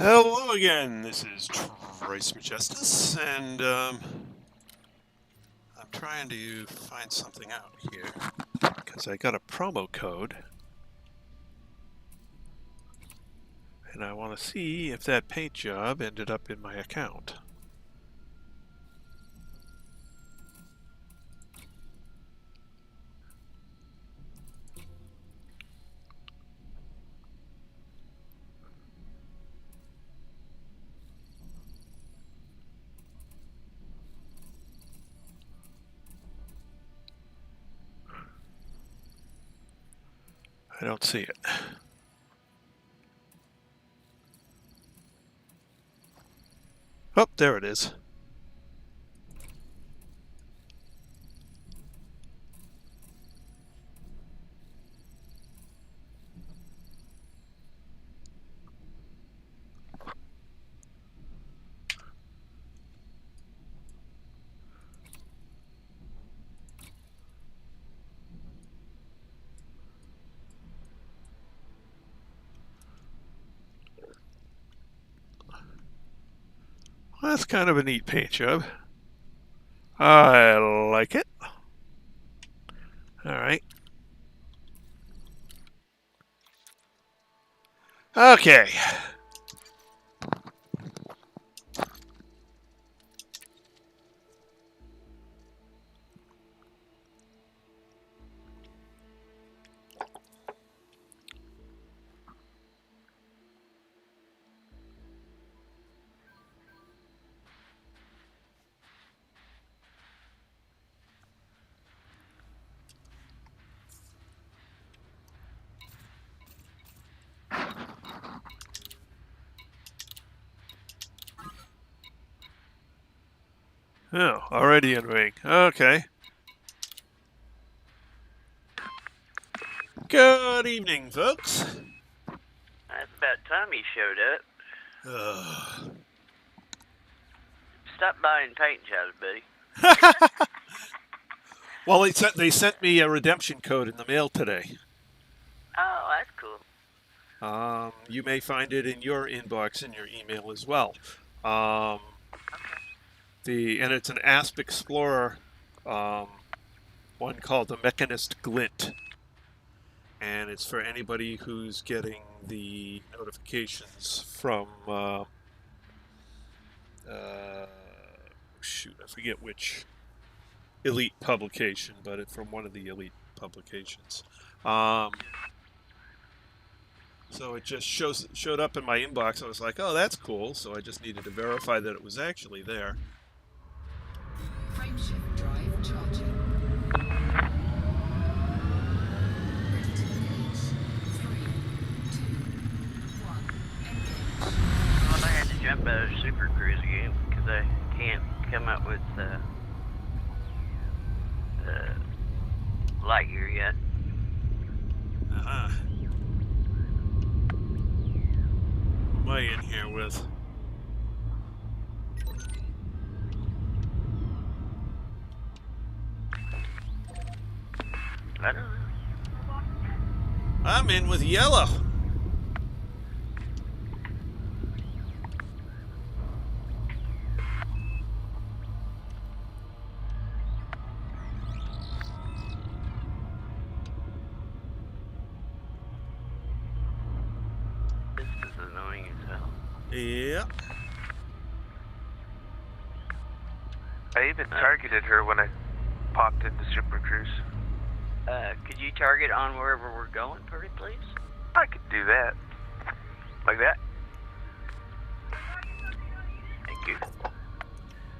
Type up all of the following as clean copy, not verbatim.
Hello again, this is Trace Majestus, and I'm trying to find something out here, because I got a promo code, and I want to see if that paint job ended up in my account. I don't see it. Oh, there it is. Well, that's kind of a neat paint job. I like it. Alright. Okay. Oh, already in ring. Okay. Good evening, folks. That's about time he showed up. Stop buying paint jobs, buddy. Well, they sent me a redemption code in the mail today. Oh, that's cool. You may find it in your inbox in your email as well. And it's an ASP Explorer, one called the Mechanist Glint, and it's for anybody who's getting the notifications from shoot, I forget which elite publication, but it's from one of the elite publications. So it just showed up in my inbox. I was like, oh, that's cool. So I just needed to verify that it was actually there. Frameshift drive charging. Ready to engage. 3, 2, 1, engage. Well, I had to jump out of Super Cruise again because I can't come up with Lightyear yet. What am I in here with? I don't know. I'm in with yellow. This is annoying as hell. Yeah. I even targeted her when I popped into Super Cruise. Could you target on wherever we're going, pretty please? I could do that. Like that? Thank you.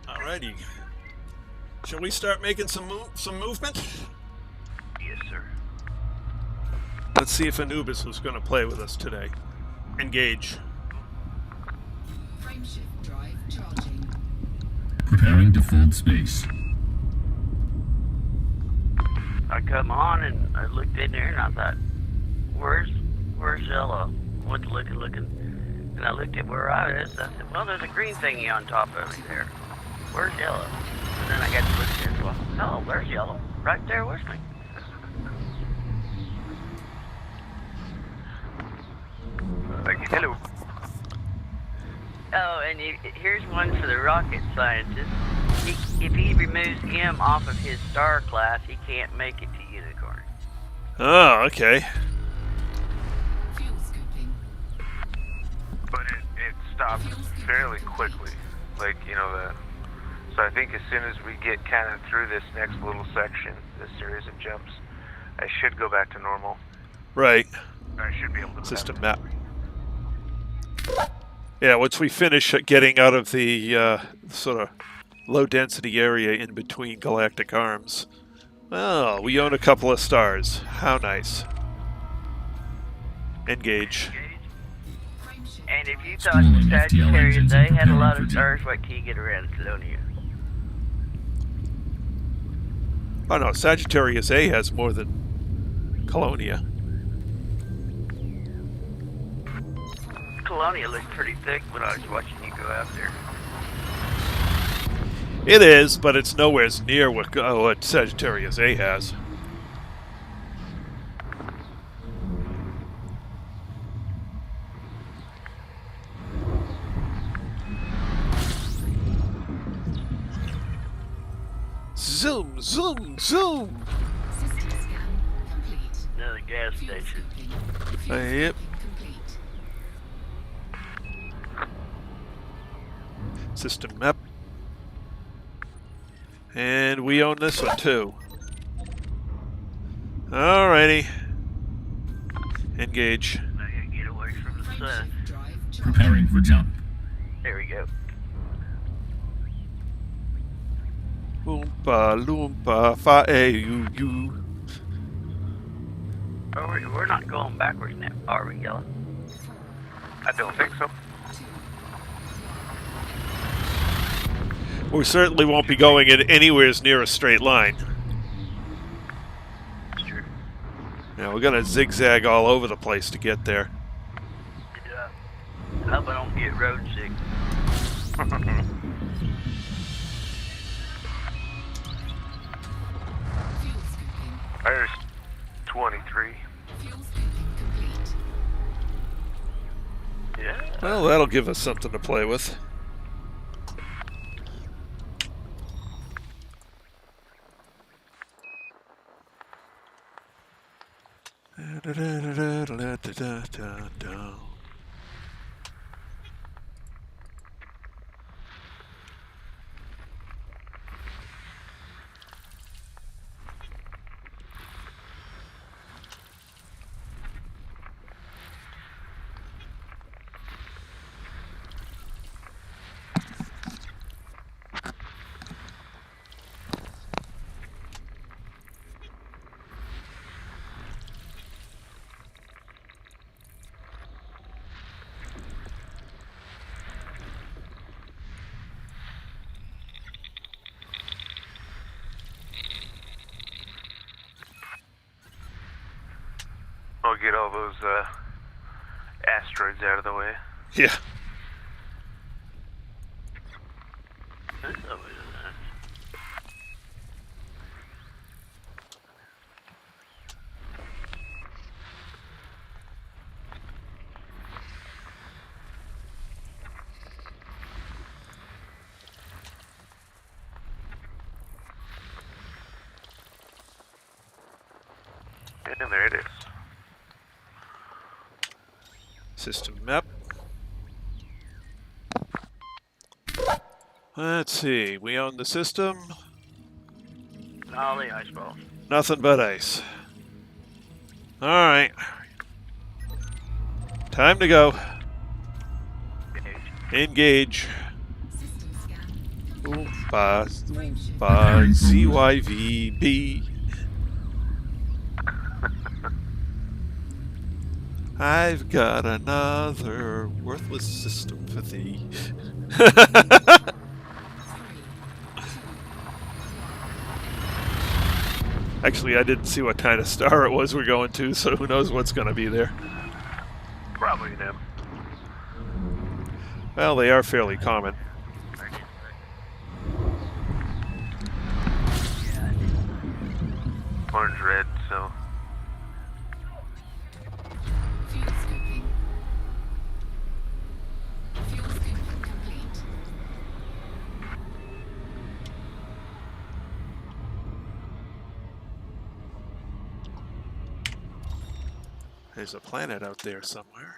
Alrighty. Shall we start making some movement? Yes, sir. Let's see if Anubis was going to play with us today. Engage. Frameshift drive charging. Preparing to fold space. I come on and I looked in there and I thought, where's Yellow? Went looking, and I looked at where I was. I said, well, there's a green thingy on top of it there. Where's Yellow? And then I got to look there as well. Oh, there's Yellow, right there with me. Like, hello. Oh, and here's one for the rocket scientist. If he removes M off of his star class, he can't make it to Unicorn. Oh, okay. Fuel scooping. But it stops fairly quickly. Like, you know, so I think as soon as we get kind of through this next little section, this series of jumps, I should go back to normal. Right. I should be able to System map. Yeah, once we finish getting out of the sort of low-density area in between galactic arms. Oh, we own a couple of stars. How nice. Engage. And if you thought Sagittarius A had a lot of stars, what can you get around Colonia? Oh no, Sagittarius A has more than Colonia. Colonia looked pretty thick when I was watching you go out there. It is, but it's nowhere near what Sagittarius A has. Zoom, zoom, zoom! System scan complete. Another gas Fuel station. scooping. Fuel Yep. scooping complete. System map. And we own this one too. Alrighty. Engage. I gotta get away from the sun. Frameshift drive charging. Preparing for jump. There we go. Oompa loompa fa you. Oh, we're not going backwards now, are we, Yellow? I don't think so. We certainly won't be going in anywhere near a straight line. Sure. Now we're gonna zigzag all over the place to get there. Yeah. I hope I don't get road sick. Fuel scooping. There's 23. Fuel scooping complete. Yeah. Well, that'll give us something to play with. I'll get all those asteroids out of the way. Yeah. That's always nice. And there it is. System map. Let's see. We own the system. All the ice balls. Nothing but ice. Alright. Time to go. Engage. System scan complete. Oompa, Frameshift. oompa, ZYVB. I've got another worthless system for thee. Actually, I didn't see what kind of star it was we're going to, so who knows what's going to be there. Probably them. Well, they are fairly common. Orange, red, so. Fuel scooping. Fuel scooping There's a planet out there somewhere.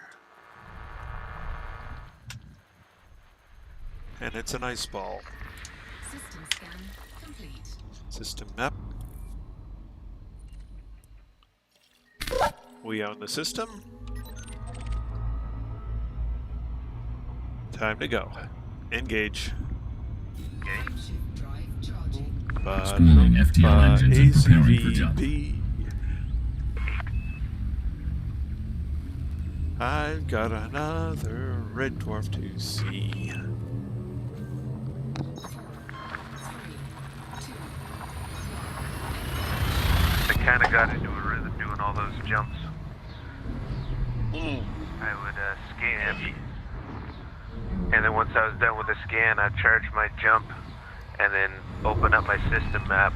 And it's an ice ball. System scan complete. System map. We own the system. Time to go. Engage. Frameshift drive charging. Spooling FTL engines and preparing for jump. ACVP. I've got another red dwarf to see. 3, 2, I kind of got into a rhythm doing all those jumps. I would scan, and then once I was done with the scan, I'd charge my jump, and then open up my system map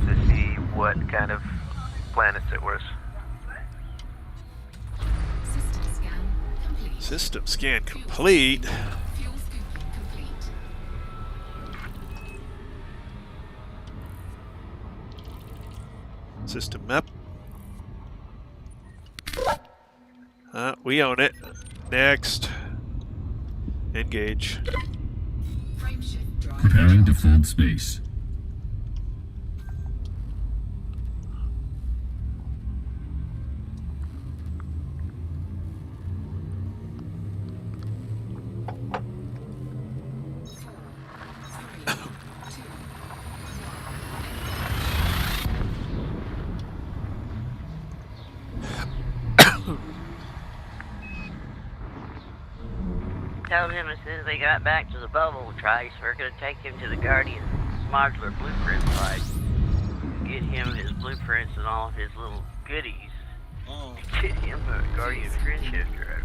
to see what kind of planets it was. system scan complete. System scan complete. Fuel scooping complete. System map. We own it. Next. Engage. Frameshift drive Preparing to charging. fold space. Tell him as soon as they got back to the bubble trace, we're going to take him to the Guardian modular blueprint site. Get him his blueprints and all of his little goodies. Get him a Guardian grid shifter.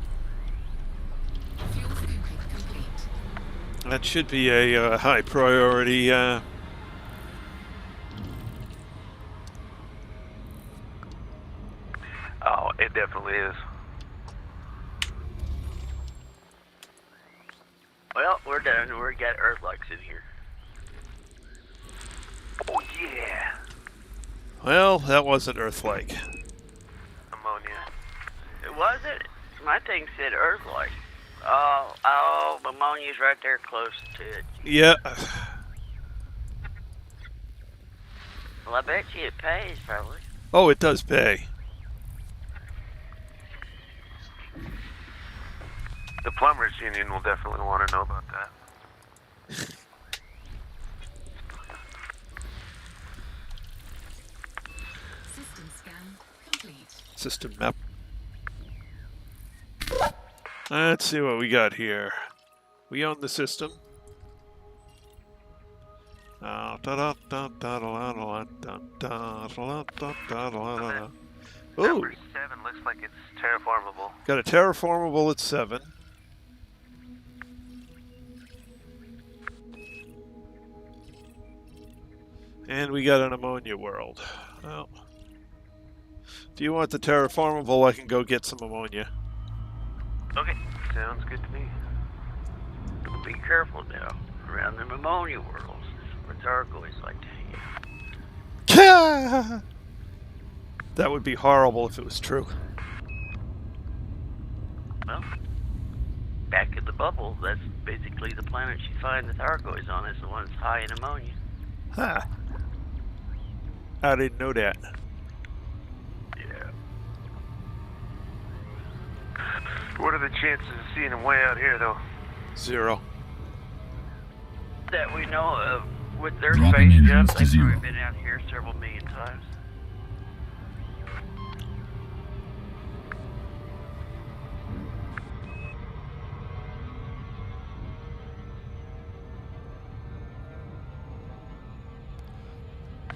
Fuel scooping complete. That should be a high priority. Oh, it definitely is. Well, we're done. We got Earthlights in here. Oh yeah, Well, that wasn't Earth-like. ammonia. Was it? My thing said Earthlight. Oh, ammonia's right there close to it. Yeah. Well, I bet you it pays, probably. Oh, it does pay. The plumbers union will definitely want to know about that. System scan complete. System map. Let's see what we got here. We own the system. Ooh, Number 7 looks like it's terraformable. got a terraformable at 7. And we got an ammonia world. Well, if you want the terraformable, I can go get some ammonia. Okay, sounds good to me. Be careful now around the ammonia worlds. Where Targoids like to hang. That would be horrible if it was true. Well, back in the bubble, that's basically the planet you find the Targoids on. Is the one that's high in ammonia. Huh. I didn't know that. Yeah. What are the chances of seeing them way out here, though? 0. That we know of with their Dropping space engines jumps, to they've 0. probably been out here several million times.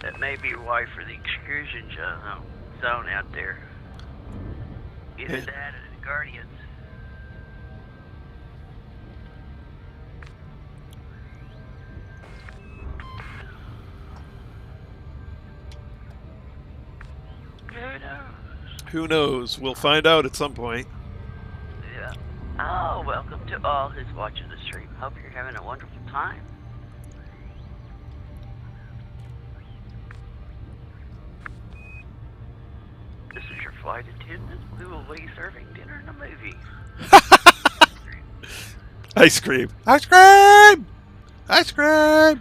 That may be why for the excursion zone out there. Either that or the Guardians. Who knows? Who knows? We'll find out at some point. Yeah. Oh, welcome to all who's watching the stream. Hope you're having a wonderful time. This is your flight attendant. We will be serving dinner in a movie. Ice cream. Ice cream! Ice cream!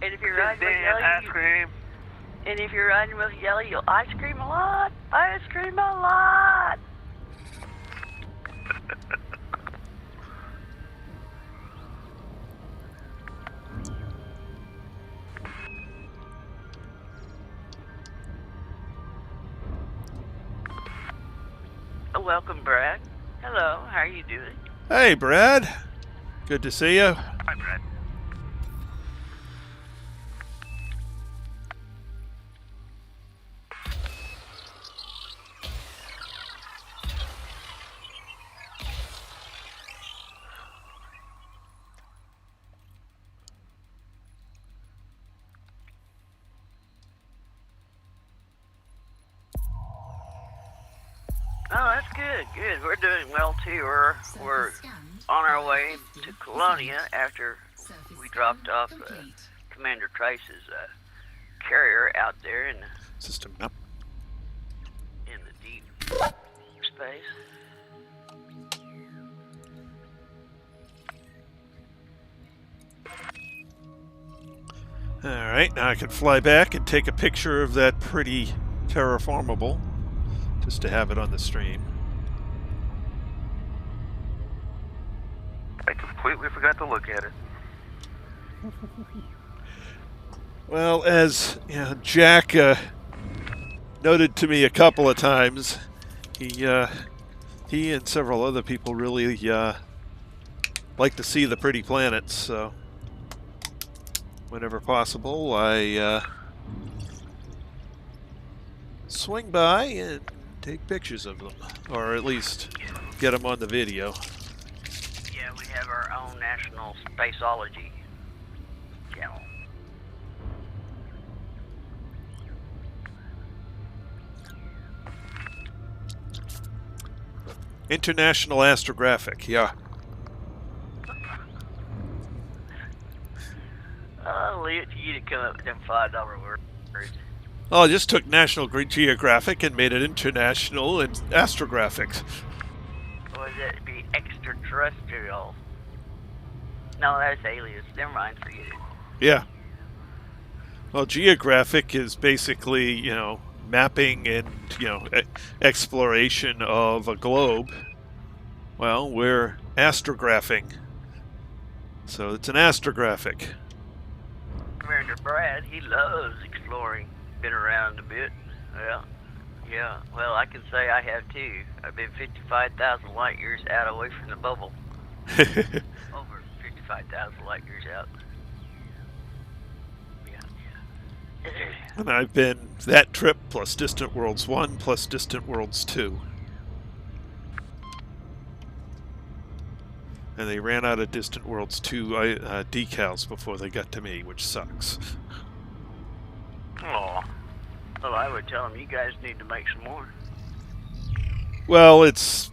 And if you're riding with Dan, Yellow, ice cream. and if you're riding with Yellow, you'll ice cream a lot. Ice cream a lot. Welcome, Brad. Hello, how are you doing? Hey, Brad. Good to see you. Hi, Brad. Oh, that's good. Good. We're doing well too. We're on our way to Colonia after we dropped off Commander Trice's carrier out there in System map. the deep space. Alright, now I can fly back and take a picture of that pretty terraformable, just to have it on the stream. I completely forgot to look at it. Well, as you know, Jack noted to me a couple of times, he and several other people really like to see the pretty planets, so whenever possible I swing by and take pictures of them, or at least get them on the video. Yeah, we have our own national spaceology channel. International Astrographic, yeah. I'll leave it to you to come up with them $5 words. Oh, I just took National Geographic and made it International and Astrographics. Or would that be extraterrestrial? No, that's aliens. Never mind, forget it. Yeah. Well, geographic is basically, you know, mapping and, you know, exploration of a globe. Well, we're astrographing. So it's an astrographic. Commander Brad, he loves exploring. Been around a bit. Yeah. Well, I can say I have too. I've been 55,000 light years out away from the bubble. Over 55,000 light years out. Yeah. And I've been that trip plus Distant Worlds 1 plus Distant Worlds 2. And they ran out of Distant Worlds 2 decals before they got to me, which sucks. Aw. Well, I would tell them you guys need to make some more. Well, it's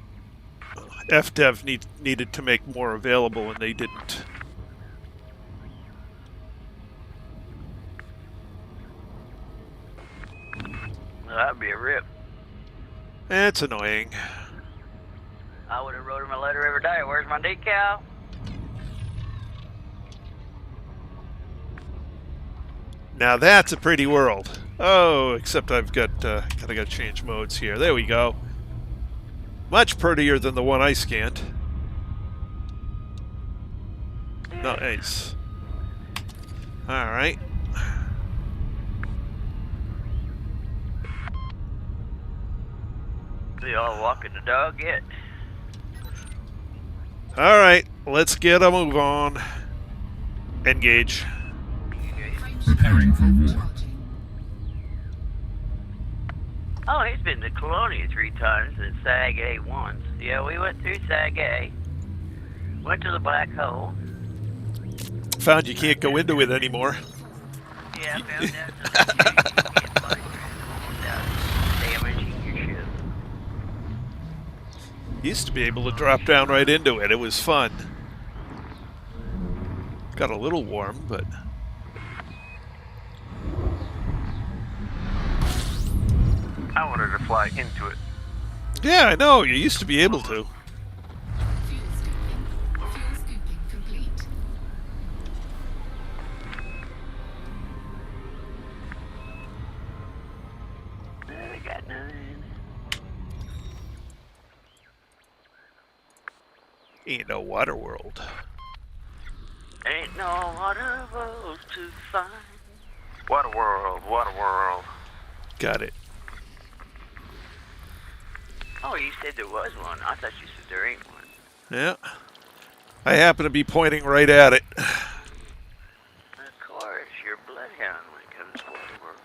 FDev needed to make more available, and they didn't. Well, that'd be a rip. It's annoying. I would have wrote him a letter every day. Where's my decal? Now that's a pretty world. Oh, except I've got gotta change modes here. There we go. Much prettier than the one I scanned. Nice. All right. We all walking the dog yet? All right. Let's get a move on. Engage. Preparing for war. Oh, he's been to Colonia 3 times and SAG A once. Yeah, we went through SAG A. Went to the black hole. Found you can't go into it anymore. Yeah, I found out without damaging your ship. Used to be able to drop down right into it. It was fun. Got a little warm, but... I wanted to fly into it. Yeah, I know. You used to be able to. Fuel scooping. Fuel scooping complete. I got nothing. Ain't no water world. Ain't no water world to find. What a world, what a world. Got it. Oh, you said there was one. I thought you said there ain't one. Yeah. I happen to be pointing right at it. Of course, you're a bloodhound when it comes to water worlds.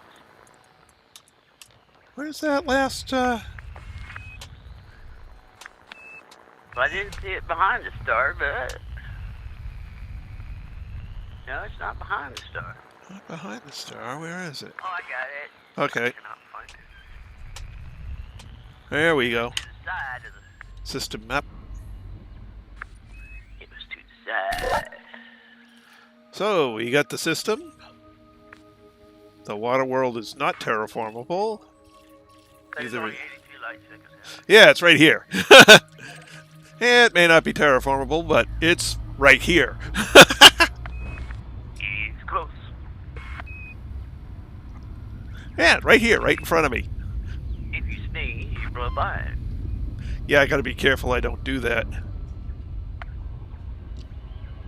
Where's that last, Well, I didn't see it behind the star, but... No, it's not behind the star. Not behind the star. Where is it? Oh, I got it. Okay. I cannot find it. There we go. To the side of the... System map. It was to the side. So, we got the system. The water world is not terraformable. There's Either only it- 82 light seconds. Yeah, it's right here. It may not be terraformable, but it's right here. It's close. Yeah, right here, right in front of me. If you sneeze, you blow by it. Yeah, I gotta be careful I don't do that.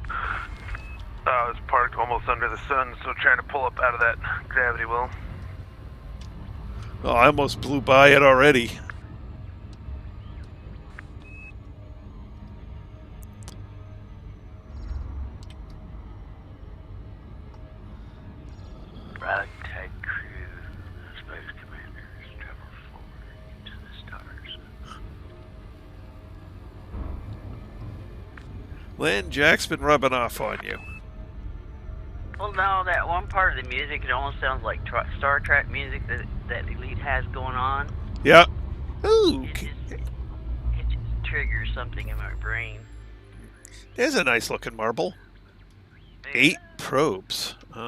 I was parked almost under the sun, so trying to pull up out of that gravity well. Oh, I almost blew by it already. Ragtag crew, space commanders, travel forward to the stars. Lynn, Jack's been rubbing off on you. Well, no, that one part of the music, it almost sounds like Star Trek music that Elite has going on. Yeah. Ooh, It just triggers something in my brain. there's a nice looking marble. 8 probes. That's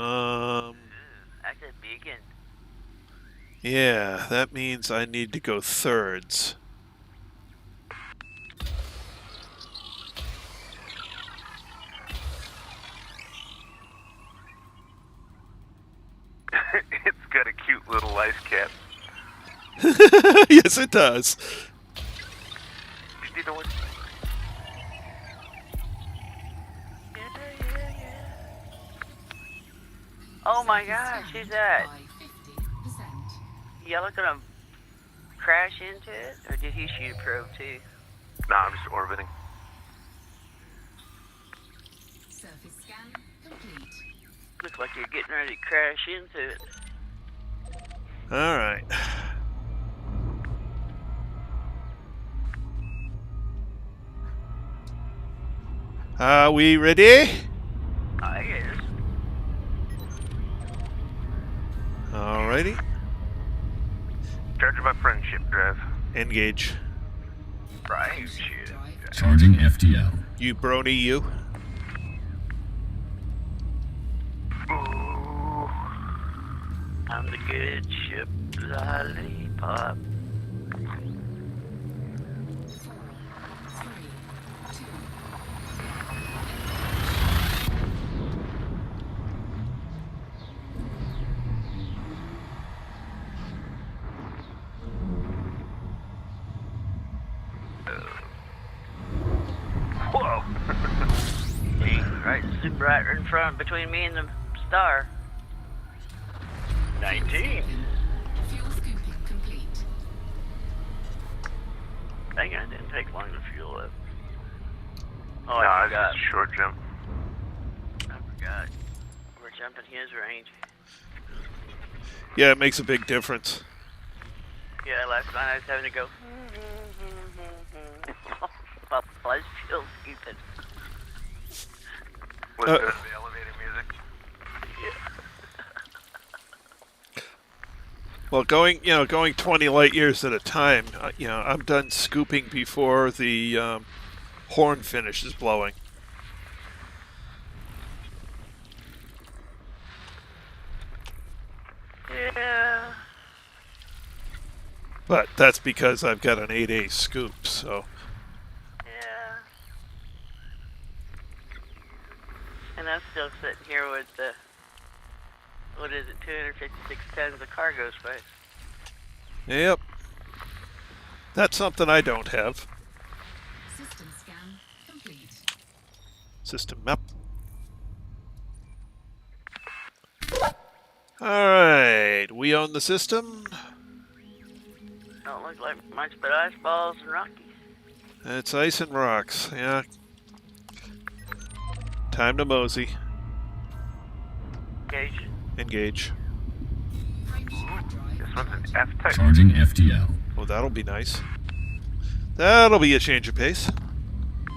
a big one. Yeah, that means I need to go thirds. It's got a cute little ice cap. Yes, it does. You know what? Oh my gosh, who's that? By 50%. Y'all gonna crash into it? Or did he shoot a probe too? Nah, I'm just orbiting. Surface scan complete. Looks like you're getting ready to crash into it. All right. Are we ready? I guess. Alrighty. Charging my friendship drive. Engage. Right, shit. Drive. Charging FTL. You brony, you. Ooh. I'm the good ship lollipop. 4, 3, 2. Whoa. Right, super right in front between me and the star. 19. Fuel scooping complete. Dang, it didn't take long to fuel up. Oh, Nah, I it's forgot. just a short jump. I forgot. We're jumping his range. Yeah, it makes a big difference. Yeah, last night I was having to go. My blood feels stupid. Was Uh, it the elevator music? Well, going 20 light years at a time, I'm done scooping before the horn finishes blowing. Yeah. But that's because I've got an 8A scoop, so... Yeah. And I'm still sitting here with the, what is it, 256 tons of cargo space. Yep. That's something I don't have. System scan complete. System map. Alright, we own the system. Don't look like much but ice balls and rockies. It's ice and rocks, yeah. Time to mosey. Gauge. Engage. Frameshift drive This one's an active. F-type. Charging FTL. Oh, that'll be nice. That'll be a change of pace.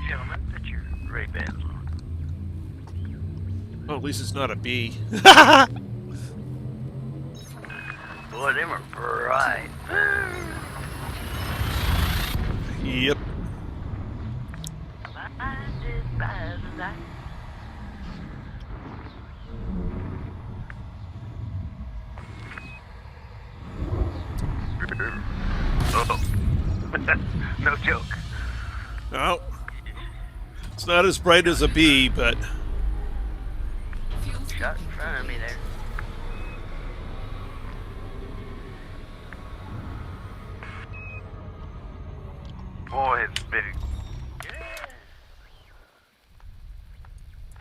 Gentlemen, put your Ray-Bans on. Oh, at least it's not a B. Boy, them are bright. Yep. My mind is bright as light. Oh. No joke. No. It's not as bright as a B, but... Fuel Shot in scooping front of me there. Boy, it's big. Yeah.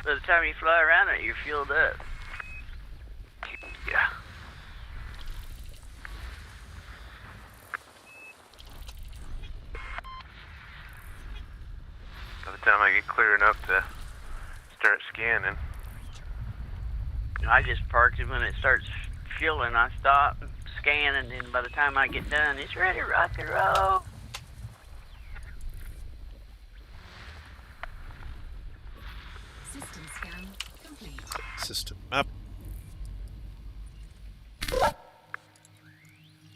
By the time you fly around it, you're fueled up. Yeah. By the time I get clear enough to start scanning. I just parked it when it starts fueling. I stop, scan, and then by the time I get done, it's ready to rock and roll. system scan complete. System map.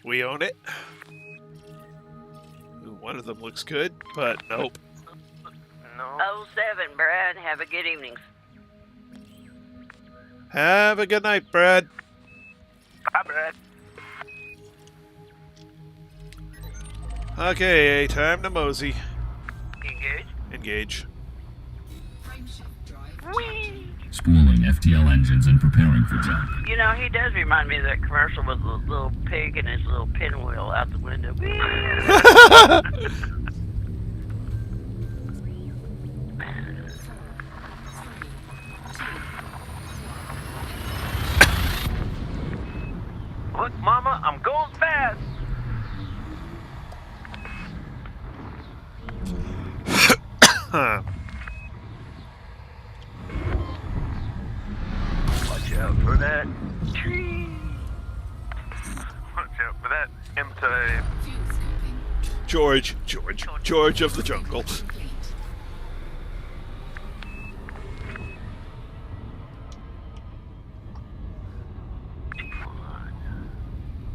We own it. Ooh, one of them looks good, but nope. No. 07, Brad. Have a good evening. Have a good night, Brad. Hi, Brad. Okay, time to mosey. Engage. Engage. Frameshift drive Whee! Spooling FTL engines and preparing for jump. You know, he does remind me of that commercial with the little pig and his little pinwheel out the window. Whee! Look, Mama, I'm going fast. Huh. Watch out for that tree. Watch out for that M-type. fuel scooping George of the jungle. complete.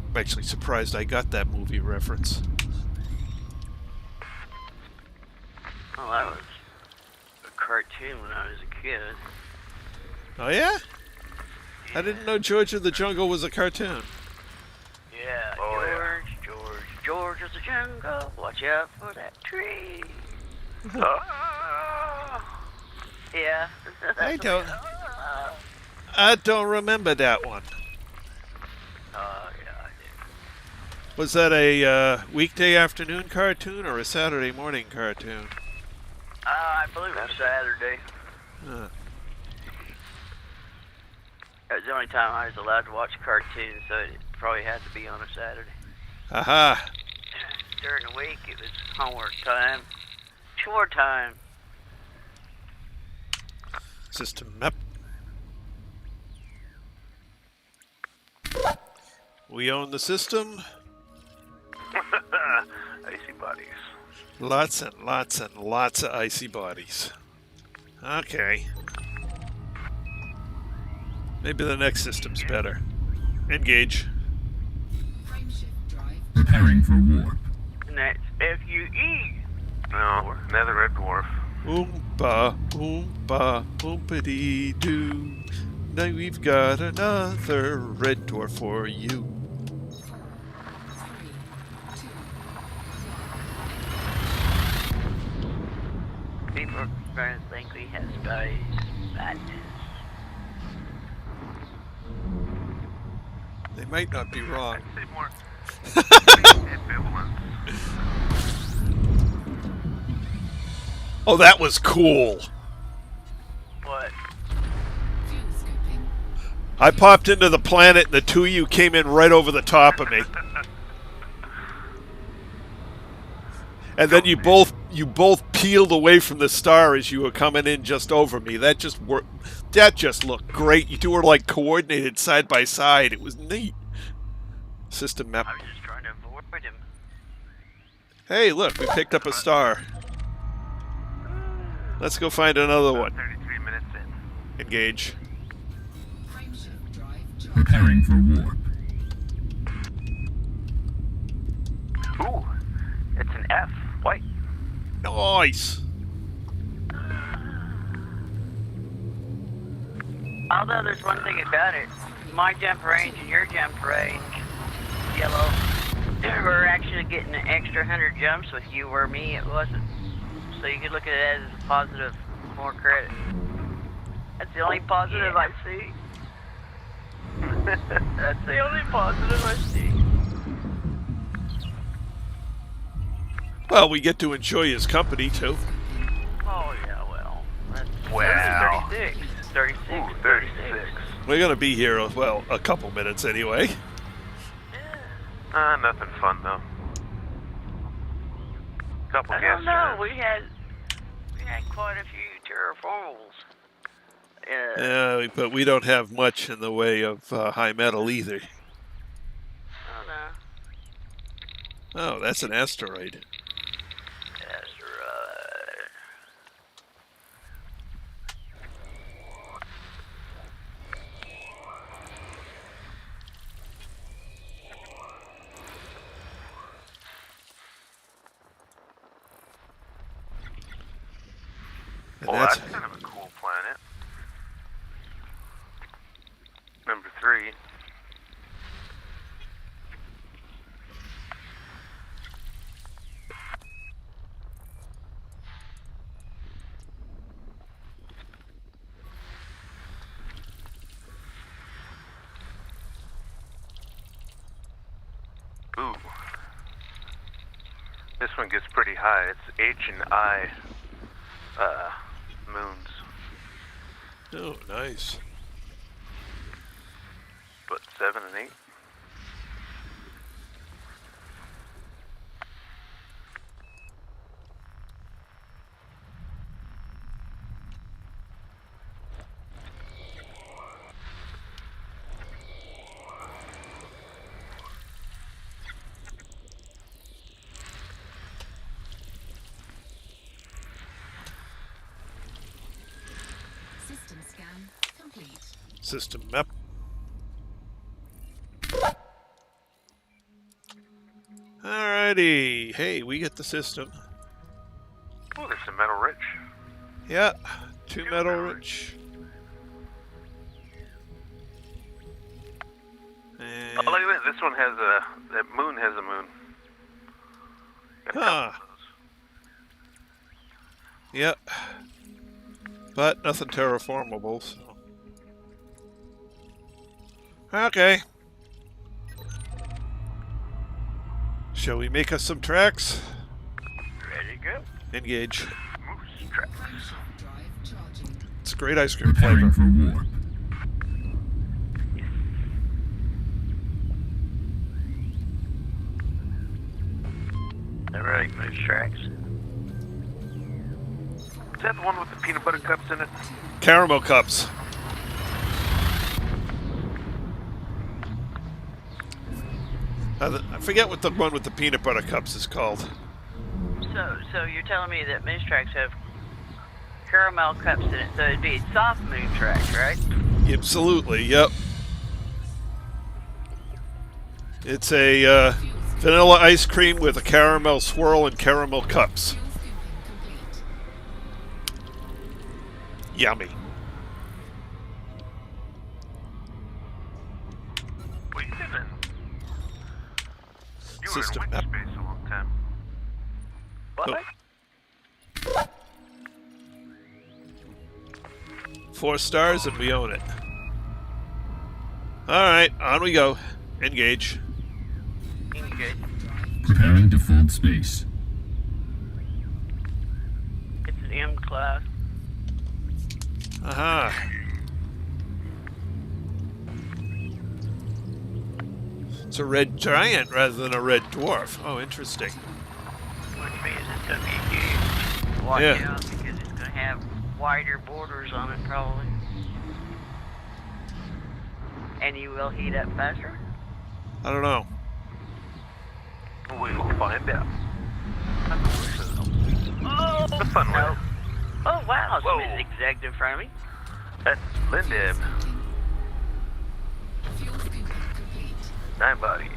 I'm actually surprised I got that movie reference. Oh, that was a cartoon when I was a kid. Oh yeah? I didn't know George of the Jungle was a cartoon. Yeah, Oh, yeah. George of the jungle. Watch out for that tree. Ah! Yeah. I don't remember that one. Oh, yeah, I did. Was that a weekday afternoon cartoon or a Saturday morning cartoon? I believe it was Saturday. Huh. That was the only time I was allowed to watch cartoons, so it probably had to be on a Saturday. Aha. During the week, it was homework time, chore time. System map. We own the system. Icy bodies. Lots and lots and lots of icy bodies. Okay. Maybe the next system's better. Engage. Frameshift drive Preparing for warp. And that's F-U-E. No, another red dwarf. Oompa, oompa, oompity doo. Now we've got another red dwarf for you. 3, 2, People are going to think we have space madness. They might not be wrong. I'd say more ambivalence. Oh, that was cool. What? Fuel scooping. I popped into the planet and the two of you came in right over the top of me. And then you both peeled away from the star as you were coming in just over me. That just looked great. You two were like coordinated side by side. It was neat. System map. I was just trying to avoid him. Hey, look, we picked up a star. Let's go find another one. 33 minutes in. Engage. Frameshift drive charged. Preparing for warp. Ooh, it's an F. White. Nice. Although there's one thing about it. My jump range and your jump range, yellow, we're actually getting an extra 100 jumps with you, where me it wasn't. So you could look at it as a positive, more credit. That's the only positive I see. That's the only positive I see. Well, we get to enjoy his company, too. Oh, yeah, well. That's Wow. 36. 36. Ooh, 36. We're going to be here, well, a couple minutes anyway. Nothing fun though. Couple I guest don't know. turns. We had quite a few terraformables. Yeah, but we don't have much in the way of high metal either. I don't know. Oh, that's an asteroid. That's right. And Oh, that's, that's kind of a cool planet. Number 3. Ooh. This one gets pretty high. It's H and I moons. oh, nice. But 7 and 8. System scan complete. System map. Alrighty. Hey, we get the system. Oh, there's some metal rich. Yeah, 2 metal rich. And, Oh, look at that. This one has that moon has a moon. Got a couple Huh. of those. yep. But nothing terraformable, so. Okay. Shall we make us some tracks? Ready to go. Engage. Moose tracks. Drive charging. It's a great ice cream Preparing flavor. for warp. All right, moose tracks. Is that the one with the peanut butter cups in it? Caramel cups. I forget what the one with the peanut butter cups is called. So you're telling me that moose tracks have caramel cups in it, so it'd be soft moon tracks, right? Absolutely, yep. It's a vanilla ice cream with a caramel swirl and caramel cups. Fuel scooping complete. Yummy. Well, you were System in map. winter space a long time. What? Oh. 4 stars and we own it. Alright, on we go. Engage. Engage. Preparing to fold space. It's an M class. Aha. It's a red giant rather than a red dwarf. Oh, interesting. Which means it's going to be huge. Watch Yeah. out because it's going to have wider borders on it probably. And you will heat up faster? I don't know. We will find out. Oh! The fun No. one. Oh wow, Whoa. somebody zigzagged in front of me. That's Lindib. Fuel scooping complete. 9 bodies.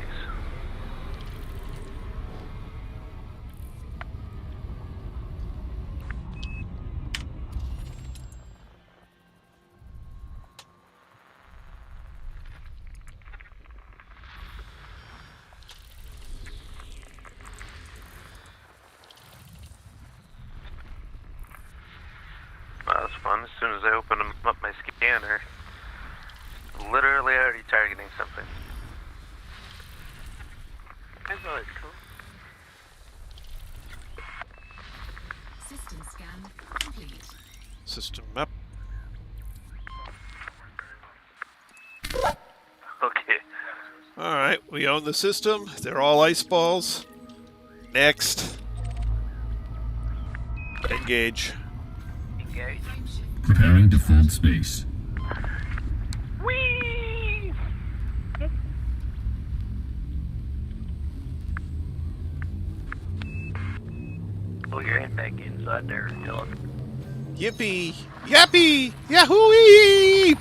That was fun. As soon as I opened up my scanner, literally already targeting something. That's always cool. System scan complete. System map. Okay. Alright, we own the system. They're all ice balls. Next. Engage. Engage. Frame shift. Preparing to fold space. Whee! Pull your head back inside there, Dylan. Yippee! Yappy! Yahoo-wee!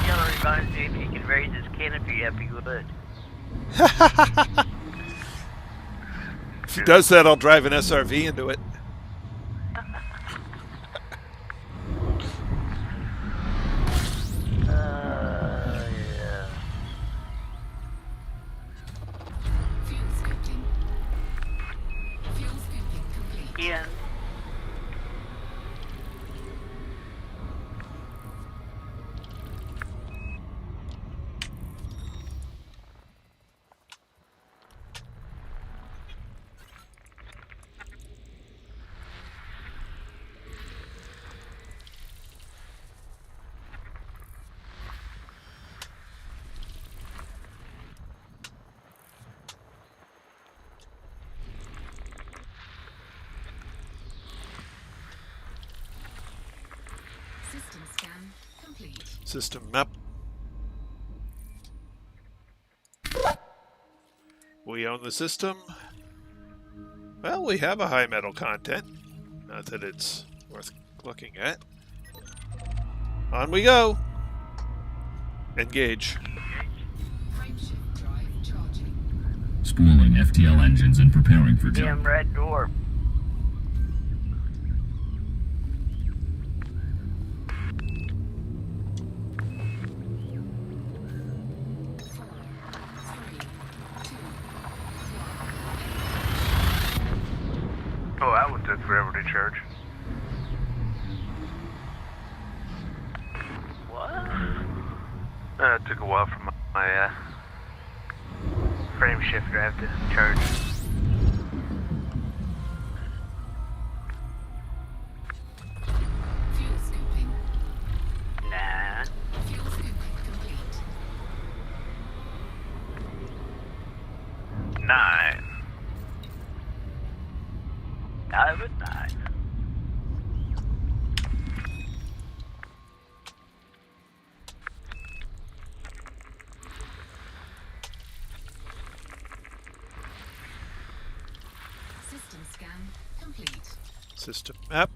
Dylan reminds me if he could raise his canopy up, he would. If he does that, I'll drive an SRV into it. Yeah. Fuel scooping. Fuel scooping complete. Ian. System scan complete. System map. We own the system. Well, we have a high metal content. Not that it's worth looking at. On we go. Engage. Frame shift drive charging. Spooling FTL engines and preparing for jump. Damn red dwarf. Oh, that one took forever to charge. What? It took a while for my frame shift drive to charge. Fuel scooping. Nah. Fuel scooping complete. 9. I would not. System scan complete. System map.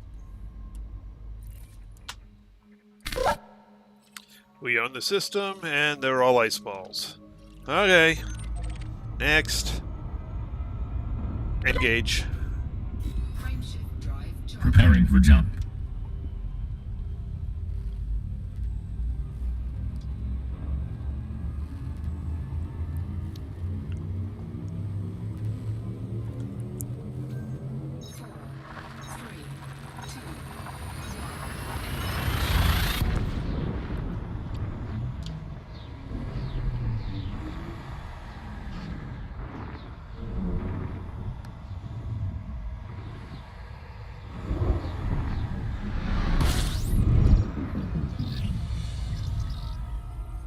We own the system, and they're all ice balls. Okay. Next. Engage. Frame shift drive charging. Preparing for jump.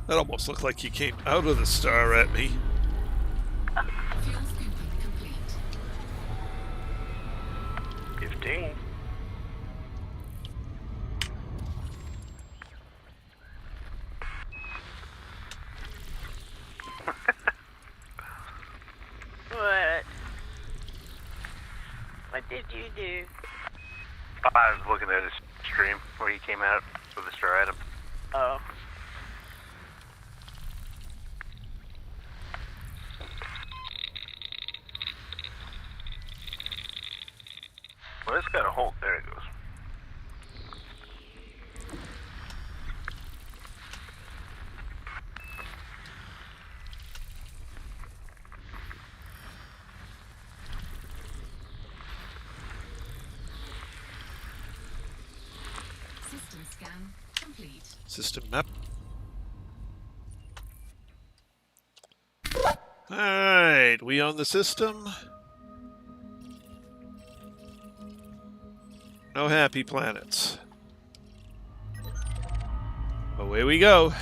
That almost looked like he came out of the star at me. Fuel scooping complete. 15. What? What did you do? I was looking at his stream where he came out with the star at him. Oh. Well, it's got a hole. There it goes. System scan complete. System map. Alright, we own the system. No happy planets. Away we go.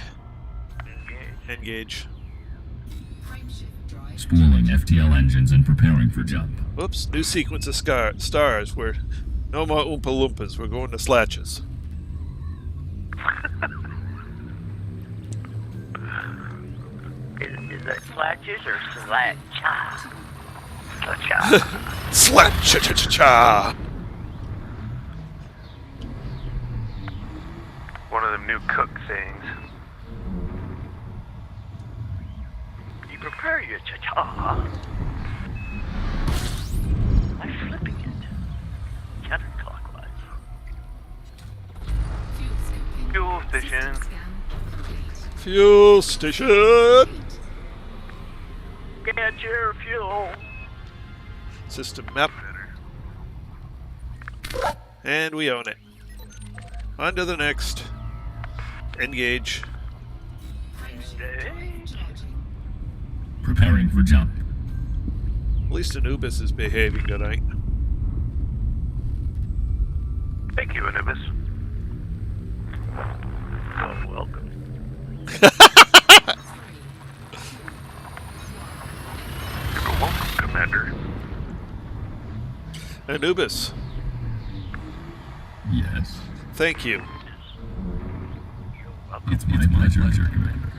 Engage. Frameshift drive. Spooling FTL engines and preparing for jump. Whoops, new sequence of stars. We're no more Oompa Loompas. We're going to Slatches. Is that slatches or slatcha? Slatcha. Slat-cha-cha-cha-cha! One of them new cook sayings. You prepare your cha-cha. I'm flipping it. Counterclockwise. Fuel scooping. Fuel station. System scan complete. Fuel station! Get your fuel. System map. And we own it. On to the next. Engage. Frameshift drive charging. Preparing for jump. At least Anubis is behaving tonight. Thank you, Anubis. Oh, welcome. You're welcome, Commander. Anubis, Yes. thank you. It's my pleasure, Commander.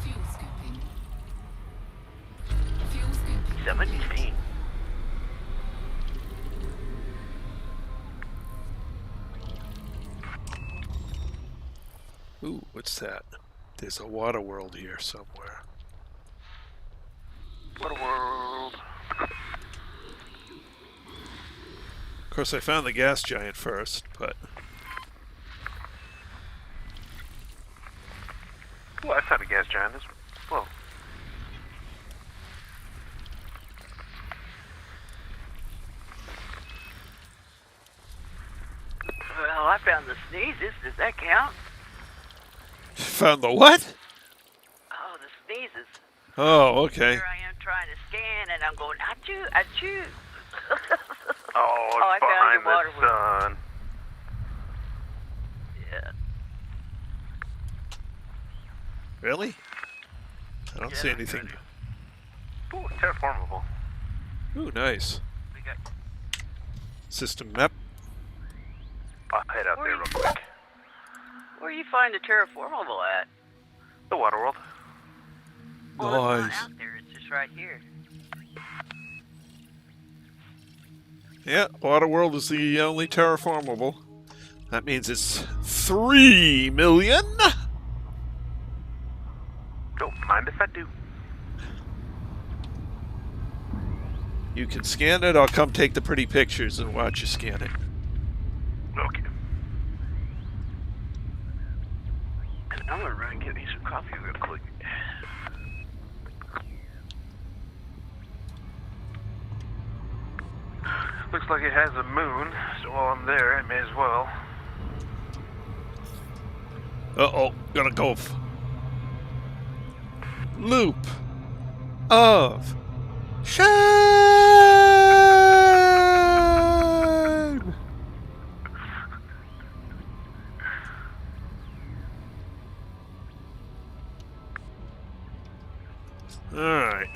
Fuel scooping. Fuel scooping. 17. Ooh, what's that? There's a water world here somewhere. What a world. Of course, I found the gas giant first, but Well, I found a gas giant as well. Well, I found the sneezes. Does that count? found the what? Oh, the sneezes. Oh, okay. Here I am trying to scan, and I'm going, achoo, achoo. Oh, it's I found your water behind the sun. Yeah. Really? I don't see Yeah. anything. Ooh, terraformable. Ooh, nice. We got. System map. I'll head out there real quick. Where you find the terraformable at? The water world. Well, it's Nice. not out there. It's just right here. Yeah, water world is the only terraformable. That means it's 3 million. Don't mind if I do. You can scan it. I'll come take the pretty pictures and watch you scan it. Okay. I'm gonna run and get me some coffee real quick. Looks like it has a moon, so while I'm there, I may as well. Uh-oh, gonna go loop of shine. Alright.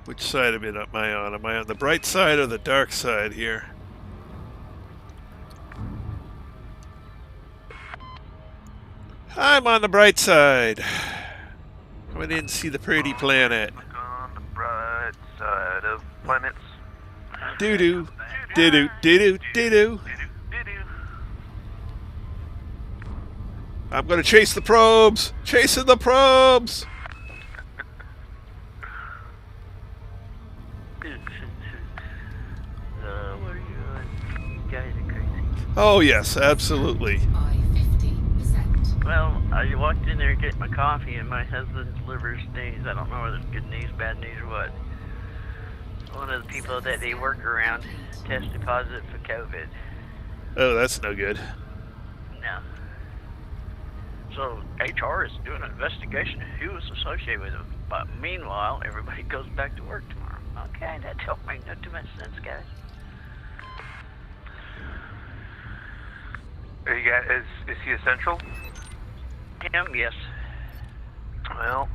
Which side of it am I on? Am I on the bright side or the dark side here? I'm on the bright side. I didn't see the pretty planet. Look on the bright side of planets. Doo-doo. Doo-doo. Doo-doo. Doo-doo. I'm gonna chase the probes! Chasing the probes! What are you doing? You guys are crazy. Oh yes, absolutely. By 50%. Well, I walked in there to get my coffee, and my husband's liver sneezed. I don't know whether it's good news, bad news, or what. One of the people that they work around tested positive for COVID. Oh, that's no good. No. So HR is doing an investigation of who was associated with him. But meanwhile, everybody goes back to work tomorrow. Okay, that don't make no too much sense, guys. Are you guys, is he essential? Him, yes. Well,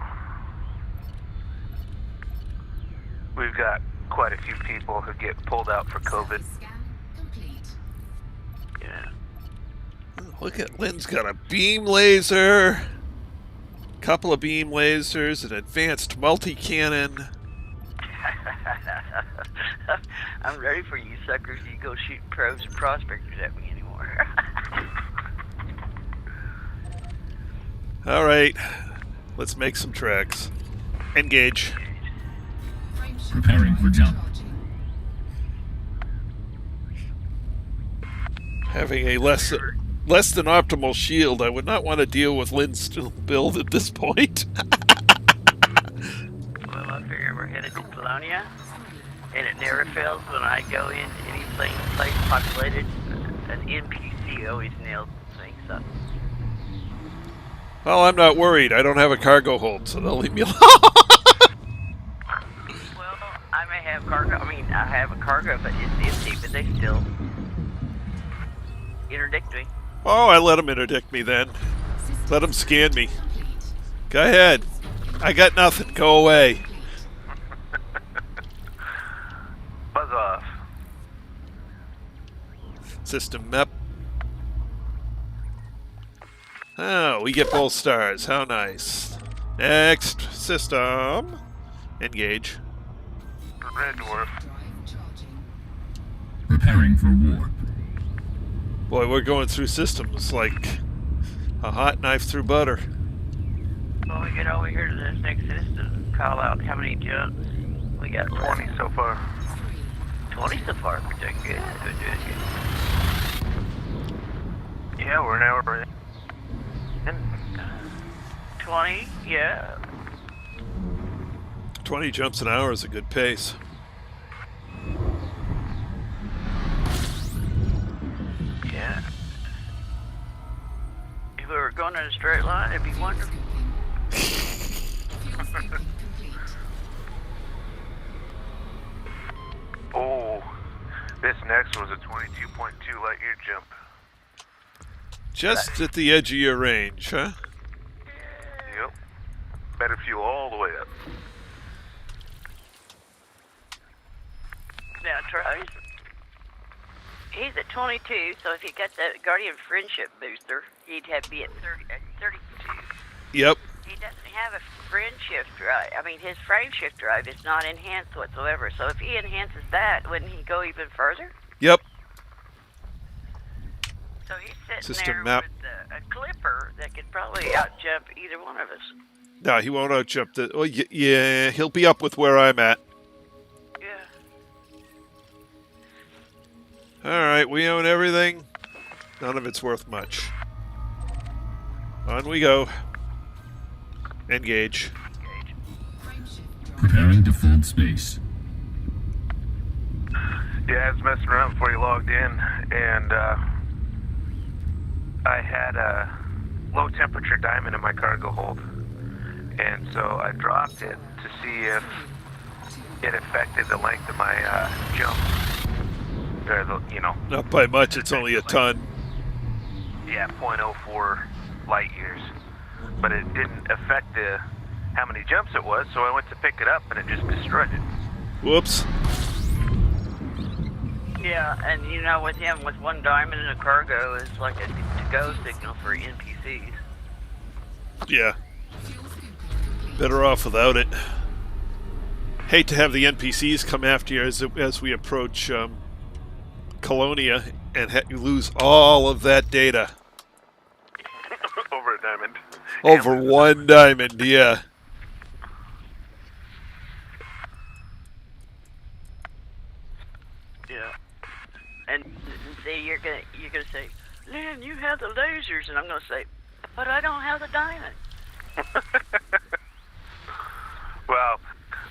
we've got quite a few people who get pulled out for COVID. Scan complete. Yeah. Look at Lynn's got a beam laser, couple of beam lasers, an advanced multi-cannon. I'm ready for you suckers. You go shoot probes and prospectors at me anymore. All right, let's make some tracks. Engage. Frameshift Preparing for jump. charging. Having a less than optimal shield, I would not want to deal with Lynn's build at this point. Well, I figure we're headed to Colonia, and it never fails when I go into any place populated. An NPC always nails things up. Well, I'm not worried. I don't have a cargo hold, so they'll leave me alone. Well, I may have cargo. I mean, I have a cargo, but it's empty. But they still interdict me. Oh, I let them interdict me then. Let them scan me. Go ahead. I got nothing. Go away. Buzz off. System map. Oh, we get both stars. How nice. Next system. Engage. Red dwarf. Drive charging. Preparing for warp. Boy, we're going through systems like a hot knife through butter. Well, we get over here to this next system. Call out how many jumps we got. 20 so far. 20 so far. We're doing good. We're doing good. Yeah, we're an hour in. 20, yeah. 20 jumps an hour is a good pace. Yeah. If we were going in a straight line, it'd be wonderful. Fuel scaling complete. Oh, this next was a 22.2 light year jump. Just at the edge of your range, huh? Yep. Better fuel all the way up. Now, try. He's at 22, so if he got that Guardian Friendship booster, he'd have be at 32. Yep. He doesn't have a friendship drive. I mean, his friendship drive is not enhanced whatsoever. So if he enhances that, wouldn't he go even further? Yep. So he's sitting System there map. with a clipper that could probably outjump either one of us. No, he won't outjump the. Well, yeah, he'll be up with where I'm at. Yeah. All right, we own everything. None of it's worth much. On we go. Engage. Frameshift drive. Preparing to fold space. Yeah, I was messing around before you logged in, and I had a low temperature diamond in my cargo hold. And so I dropped it to see if it affected the length of my jump. Or the, Not by much, it's only a ton. yeah, 0.04 light years. But it didn't affect how many jumps it was, so I went to pick it up and it just destroyed it. Whoops. Yeah, and you know, with him, with 1 diamond in a cargo, it's like a to-go signal for NPCs. Yeah. Better off without it. Hate to have the NPCs come after you as we approach Colonia and you lose all of that data. Over a diamond. Over 1 diamond, yeah. Yeah. And see, you're gonna say, Lynn, you have the lasers, and I'm gonna say, but I don't have the diamond. Well,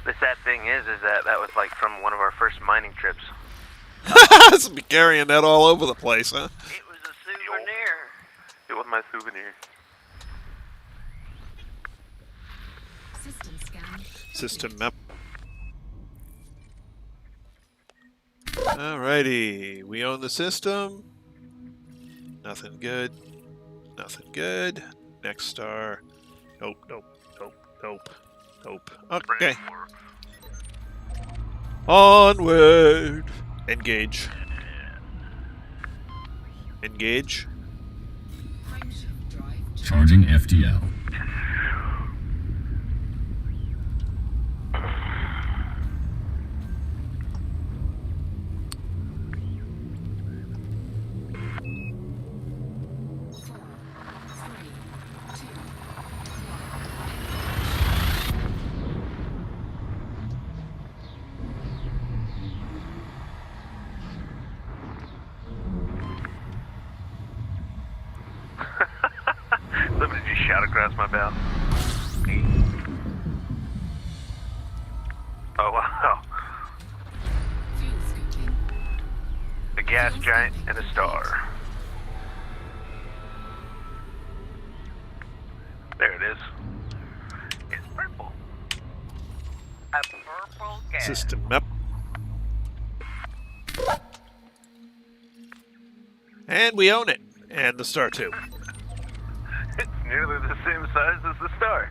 the sad thing is that was like from one of our first mining trips. So be carrying that all over the place, huh? It was a souvenir. It was my souvenir. System scan. System map. Alrighty, we own the system. Nothing good. Nothing good. Next star. Nope, nope, nope, nope, nope. Okay. Onward. Engage. Engage. Frameshift drive. Charging FTL. Somebody just shot across my bow. Oh, wow. Fuel scooping. A gas giant and a star. There it is. It's purple. A purple gas. System map. And we own it. And the star too. It's nearly the same size as the star.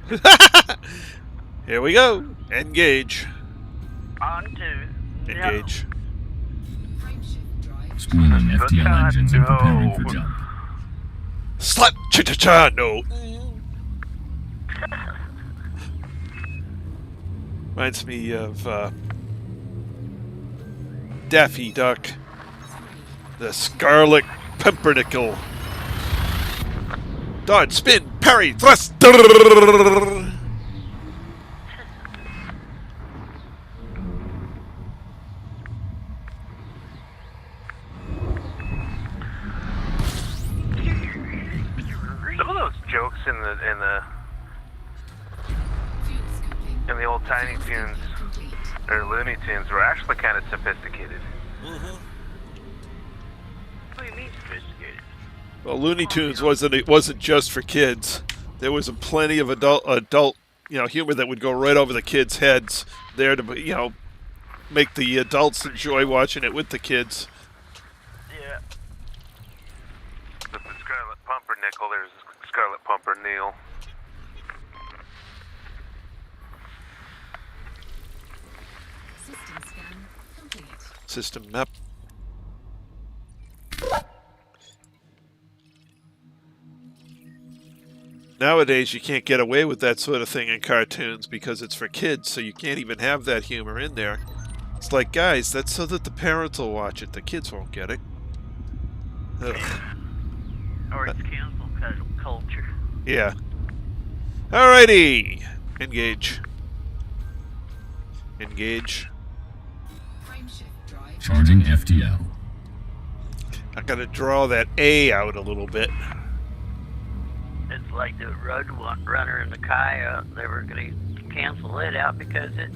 Here we go. Engage. On to. Engage. Frameshift drive. Spooling FTL engines and preparing for jump. Slap cha-cha-cha. No. Reminds me of Daffy Duck. The Scarlet Pumpernickel. Dodge, spin, parry, thrust. Some of those jokes in the Fuel scooping. in the old Tiny Toons Complete. or Looney Tunes were actually kind of sophisticated. What do you mean sophisticated? Well, Looney Tunes wasn't just for kids. There was plenty of adult humor that would go right over the kids' heads there to make the adults enjoy watching it with the kids. Yeah. The Scarlet Pumpernickel, there's Scarlet Pumpernickel. System scan complete. System map. Nowadays, you can't get away with that sort of thing in cartoons because it's for kids, so you can't even have that humor in there. It's like, guys, that's so that the parents will watch it. The kids won't get it. Ugh. Or it's cancel culture. Yeah. Alrighty. Engage. Engage. Frameshift drive. Charging FTL. I gotta draw that A out a little bit. It's like the road runner in the Kaya. They were going to cancel it out because it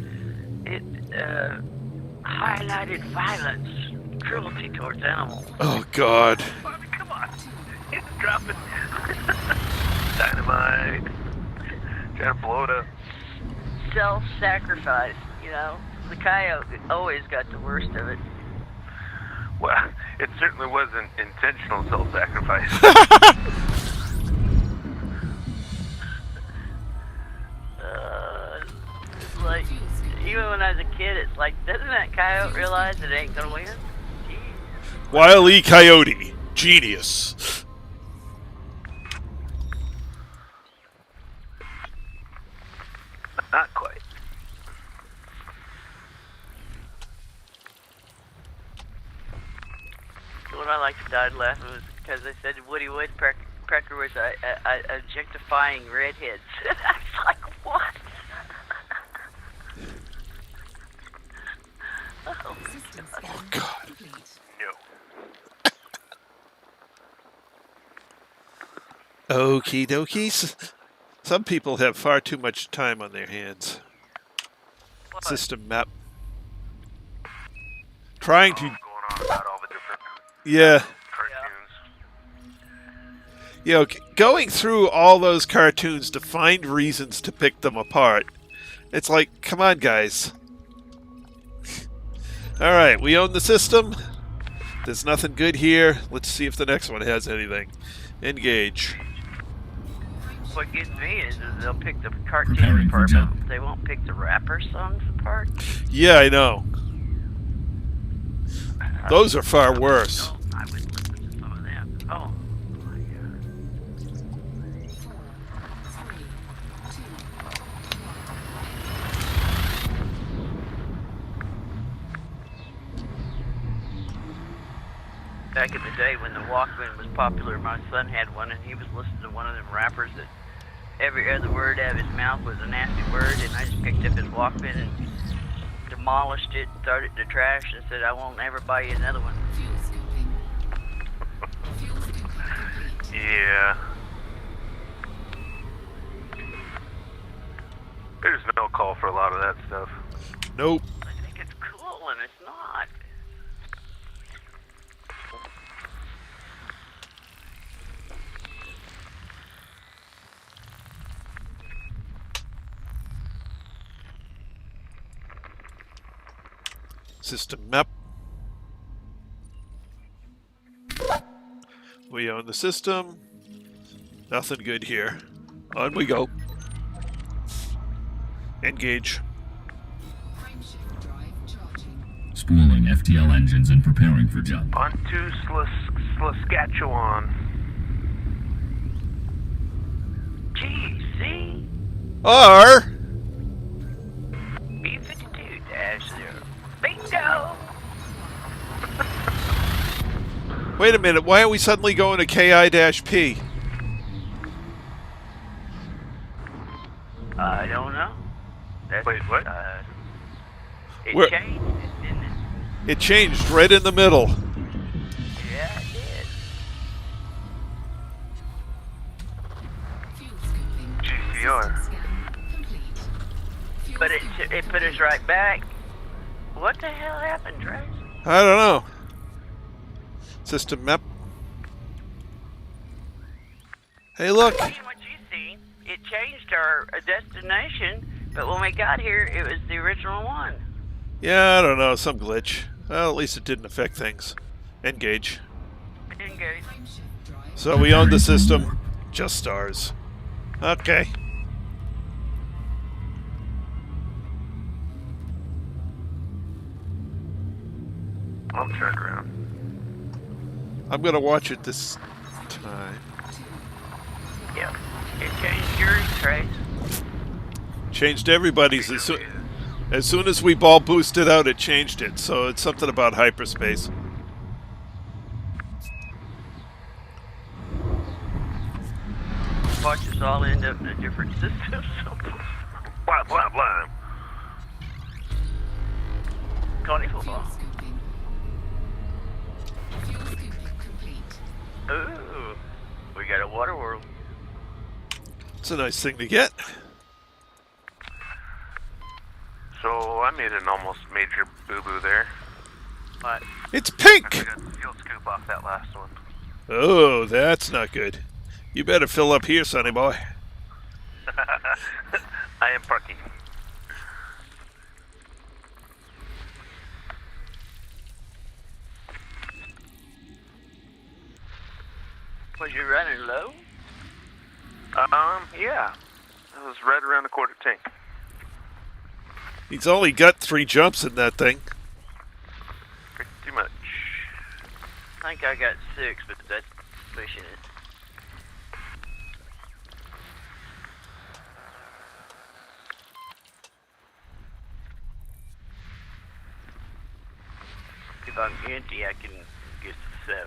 highlighted violence, cruelty towards animals. Oh, God. Bobby, come on. It's dropping dynamite. Trying to blow it up. Self-sacrifice, The Kaya always got the worst of it. Well, It certainly wasn't intentional self-sacrifice. It's like, even when I was a kid, it's like, doesn't that coyote realize it ain't gonna win? Jeez. Wile E. Coyote. Genius. Not quite. When I like to die laughing was because they said Woody Woodpecker was objectifying redheads. I was like, what? System scan God. complete. No. Okie dokies. Some people have far too much time on their hands. What? System map. Trying to... Going on about all the different Yeah. cartoons. You know, going through all those cartoons to find reasons to pick them apart. It's like, come on, guys. Alright, we own the system. There's nothing good here. Let's see if the next one has anything. Engage. What gets me is they'll pick the cartoons Preparing for apart, jump. but they won't pick the rapper songs apart. Yeah, I know. Those are far worse. No, I would listen to some of them. Oh, my God. 4, 3, 2, 1. Back in the day when the Walkman was popular, my son had one, and he was listening to one of them rappers that every other word out of his mouth was a nasty word, and I just picked up his Walkman and demolished it, threw it in the trash, and said, I won't ever buy you another one. Fuel scooping. Fuel scooping complete. Yeah. There's no call for a lot of that stuff. Nope. I think it's cool, and it's not. System map. We own the system. Nothing good here. On we go. Engage. Prime shift drive charging. Spooling FTL engines and preparing for jump. On to Saskatchewan. Gee, see? R. B52-0. Bingo! Wait a minute. Why are we suddenly going to KI-P? I don't know. That's, Wait, what? It Where- changed, didn't it? It changed right in the middle. Yeah, it did. Fuel scooping. GCR. System scan complete. Fuel But scooping it put us right back. What the hell happened, Trace? I don't know. System map. Hey, look. Seeing what you seen, it changed our destination, but when we got here, it was the original one. Yeah, I don't know. Some glitch. Well, at least it didn't affect things. Engage. Engage. prime shift drive. So we own the system. Just stars. Okay. I'll turn around. I'm going to watch it this time. Yep. It changed yours, Trace. Changed everybody's. As soon as we ball boosted out, it changed it. So it's something about hyperspace. Watch us all end up in a different system. Blah, blah, blah. Connie Fuel football. scooping. Fuel scooping complete. Ooh. We got a water world. It's a nice thing to get. So I made an almost major boo-boo there. But It's I pink! got the fuel scoop off that last one. Oh, that's not good. You better fill up here, sonny boy. I am parking. Was you running low? Yeah. It was right around a quarter tank. He's only got 3 jumps in that thing. Pretty much. I think I got 6, but that's pushing it. If I'm empty, I can get 7.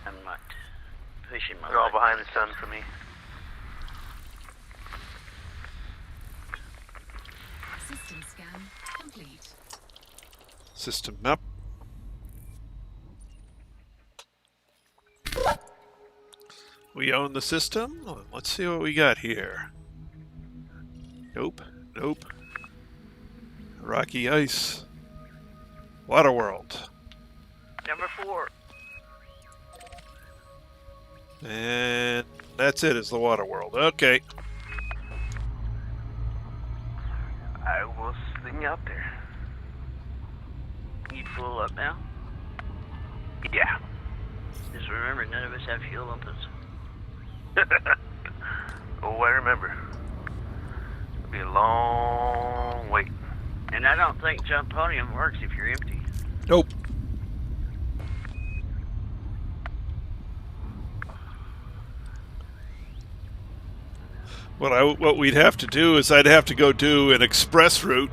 I'm not pushing my They're all luck. behind the sun for me. System scan complete. System map. We own the system. Let's see what we got here. Nope. Nope. Rocky ice. Water world. Number 4. And that's it, is the water world. Okay. I will sling you out there. You pull up now? Yeah. Just remember, none of us have fuel bumpers. Oh, I remember. It'll be a long wait. And I don't think Jumponium works if you're empty. Nope. What we'd have to do is I'd have to go do an express route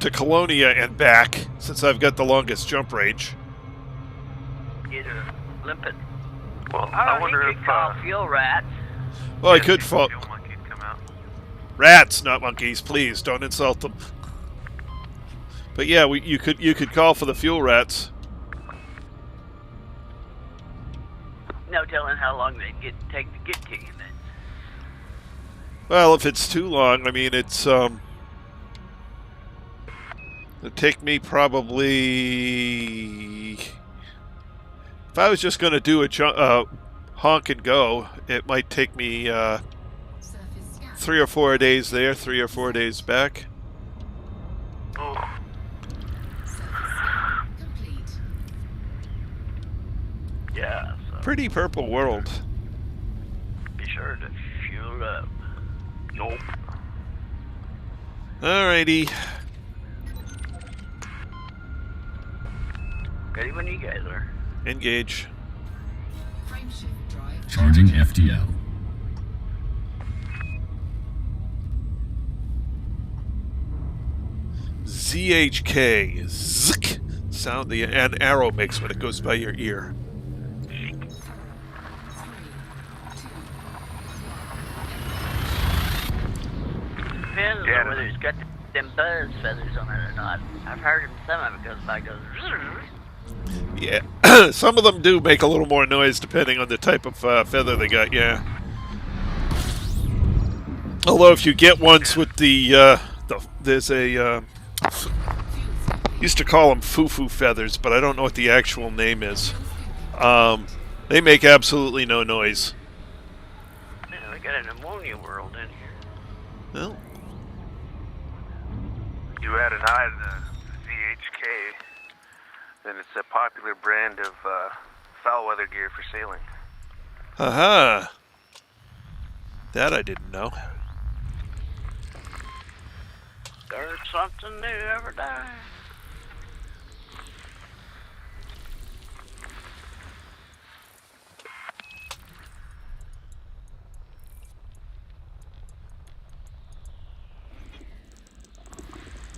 to Colonia and back, since I've got the longest jump range. Either limpet. Well, Oh, I wonder he if could call fuel rats. Well, I could fall. Fuel monkey'd come out. Rats, not monkeys, please don't insult them. But yeah, you could call for the fuel rats. No telling how long they'd take to get to you then. Well, if it's too long, I mean, it's it'd take me probably, if I was just going to do a honk and go, it might take me Surface scan. 3 or 4 days there, 3 or 4 days back. Oh, Surface scan complete. Yeah, so Pretty purple world. be sure to fuel up. Nope. Alrighty. Ready when you guys are. Engage. Frameshift drive. Charging FTL. ZHK. Zik. Sound the an arrow makes when it goes by your ear. 4, 3, 2, Depends Yeah. on whether it's got them buzz feathers on it or not. I've heard some of it goes by goes. Yeah, some of them do make a little more noise depending on the type of feather they got, yeah. Although if you get ones with there's a, used to call them foo-foo feathers, but I don't know what the actual name is. They make absolutely no noise. Man, we got an ammonia world in here. Well, you add an eye to the ZHK, then it's a popular brand of foul weather gear for sailing. haha. That I didn't know. There's something new every day.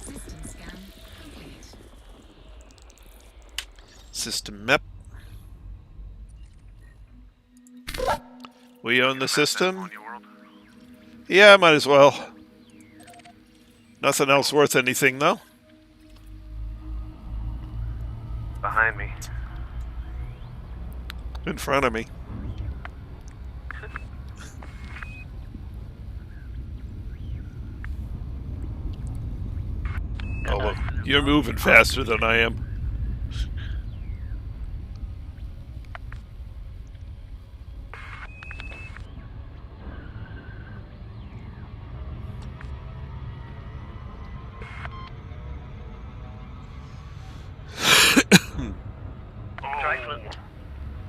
system scan complete. System map. We own the system. Ammonia world. Yeah, might as well. Nothing else worth anything, though. Behind me. In front of me. Oh, well, you're moving faster than I am.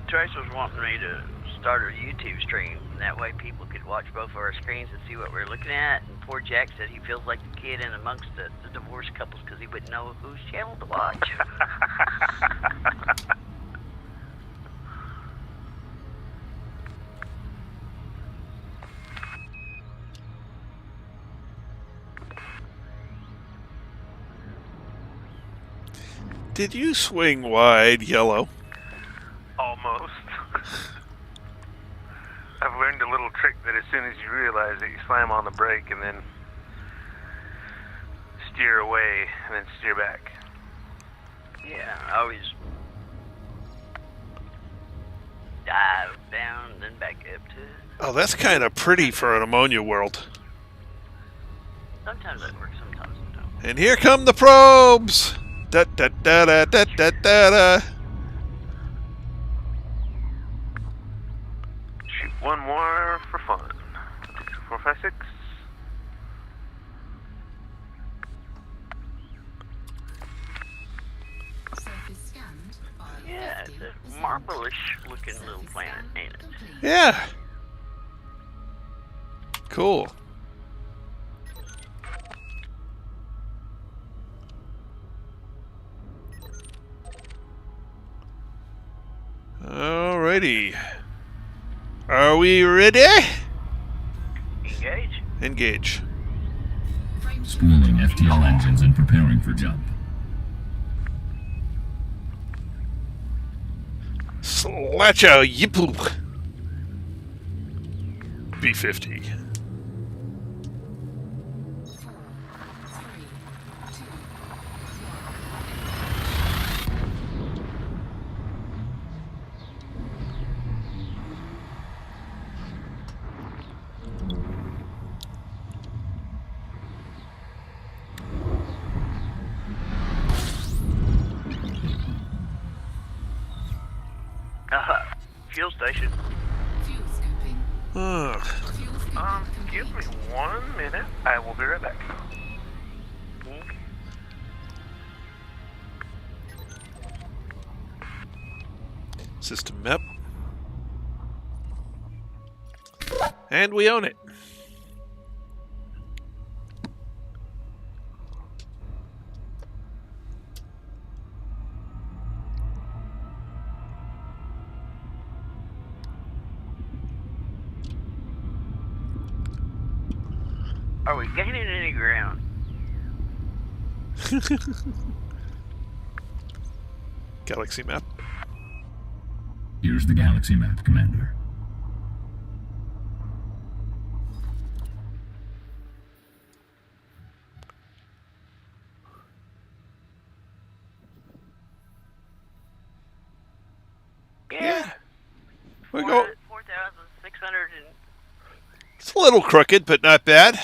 Trace was wanting me to start a YouTube stream, and that way people could watch both of our screens and see what we're looking at. And poor Jack said he feels like the kid in amongst the divorced couples because he wouldn't know whose channel to watch. Did you swing wide, Yellow? Almost. I've learned a little trick that as soon as you realize it, you slam on the brake and then steer away and then steer back. Yeah, I always dive down, then back up to it. Oh, that's kind of pretty for an ammonia world. Sometimes that works, sometimes it don't. And here come the probes! Da da da da da da da da. Shoot one more for fun. 2, 4, 5, 6. Surface scanned by Yeah, it's a marble-ish looking little planet, ain't it? Yeah. Cool. Alrighty. Are we ready? Engage. Engage. Spooling FTL engines and preparing for jump. Slatcha Yipu. B-50. 4, 3, 2, Fuel station. fuel scooping. Ugh. Fuel scooping Give me complete. 1 minute. I will be right back. System map. And we own it. Are we gaining any ground? Galaxy map. Here's the galaxy map, Commander. Yeah. We're going. 4,600 and... It's a little crooked, but not bad.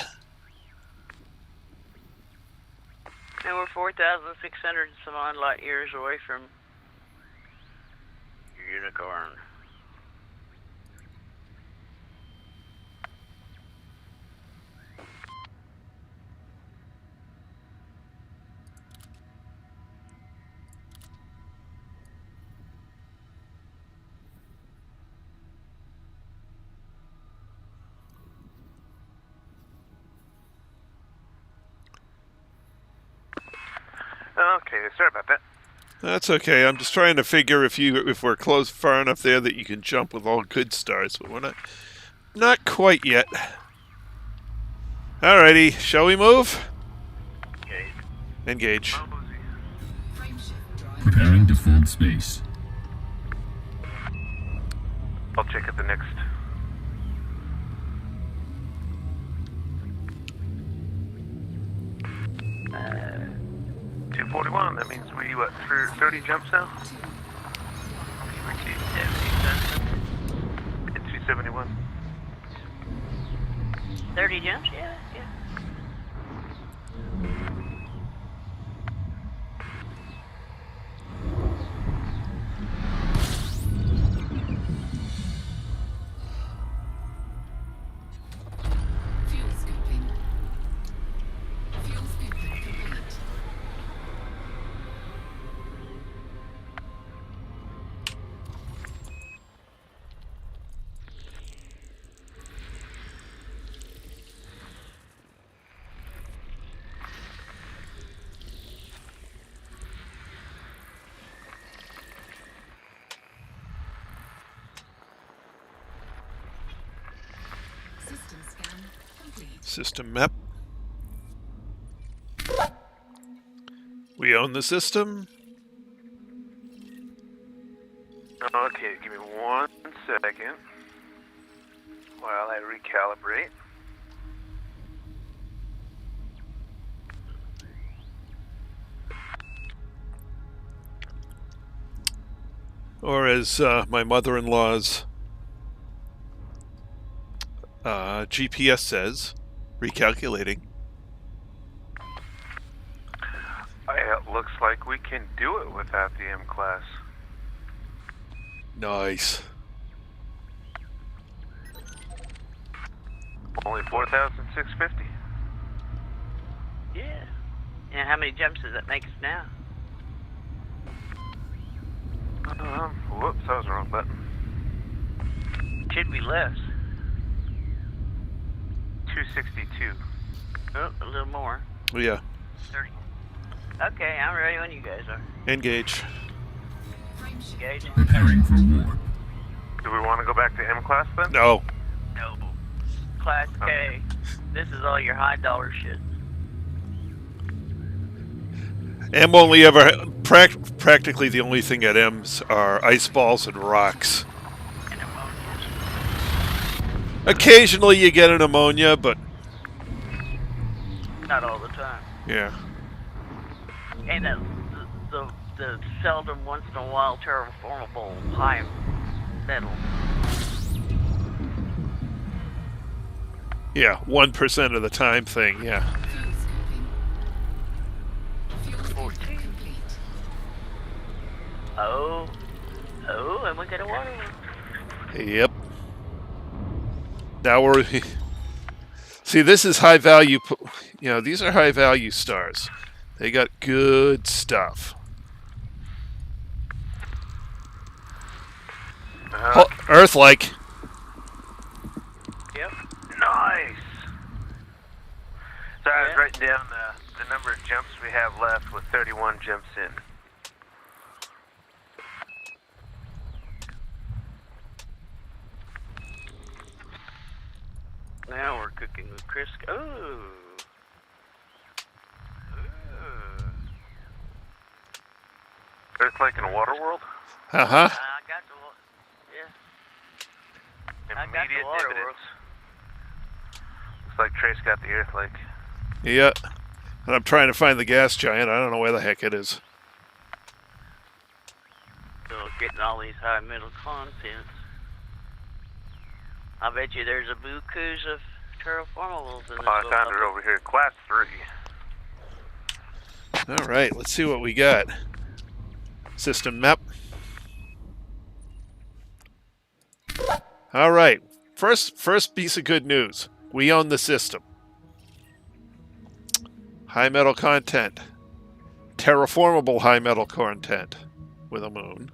And we're 4,600 and some odd light years away from Unicorn. Okay, sorry about that. That's okay. I'm just trying to figure if we're close far enough there that you can jump with all good stars, but we're not quite yet. Alrighty, shall we move? Okay. Engage. Frame shift drive. Preparing to fold space. I'll check at the next. Uh, 241. That means we what? 30 jumps now. we're 270 something. It's 271. 30 jumps? Yeah, yeah. Fuel scooping. Fuel scooping complete. System map. We own the system. Okay, give me 1 second while I recalibrate. Or as my mother-in-law's GPS says, recalculating. It looks like we can do it without the M-Class. Nice. Only 4,650. Yeah. And how many jumps does that make us now? Whoops, that was the wrong button. Should be less. 262. Oh, a little more. Yeah. 30. Okay, I'm ready when you guys are. Engage. Engage. Preparing for war. Do we want to go back to M-Class then? No. No. Class K. This is all your high dollar shit. M only ever practically the only thing at M's are ice balls and rocks. And ammonias. Occasionally you get an ammonia, but Not all the time. yeah. And the seldom once in a while terraformable high metal. Yeah, 1% of the time thing, yeah. Fuel scooping. Fuel 14. scooping complete. Oh, and we got a water one. Yep. Now we're... See, this is high value... You know, these are high value stars. They got good stuff. Earth-like. Yep. Nice! So I was Yeah. writing down the number of jumps we have left with 31 jumps in. Now we're cooking with Crisco. Ooh. Earth like in a water world? Uh-huh. I got the I got the Immediate water dividends. world. Looks like Trace got the Earth like. Yeah. And I'm trying to find the gas giant. I don't know where the heck it is. So getting all these high metal contents. I bet you there's a bukus of terraformables in this. Oh, I found it over here. Class 3. All right, let's see what we got. System map. All right. First piece of good news. We own the system. High metal content. Terraformable high metal content with a moon.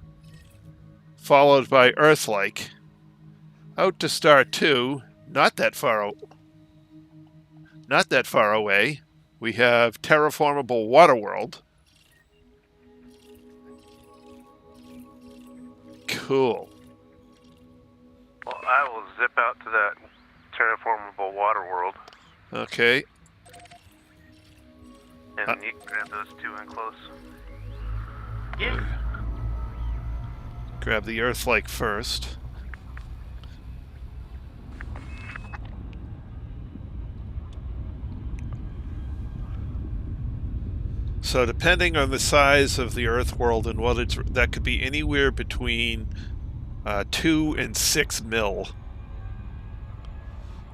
Followed by Earth-like. Out to star 2, not that far away. We have terraformable water world. Cool. Well, I will zip out to that terraformable water world, Okay. and you can grab those two in close. Yeah. Grab the Earth-like first. So depending on the size of the Earth world and what it's, that could be anywhere between 2 and 6 mil.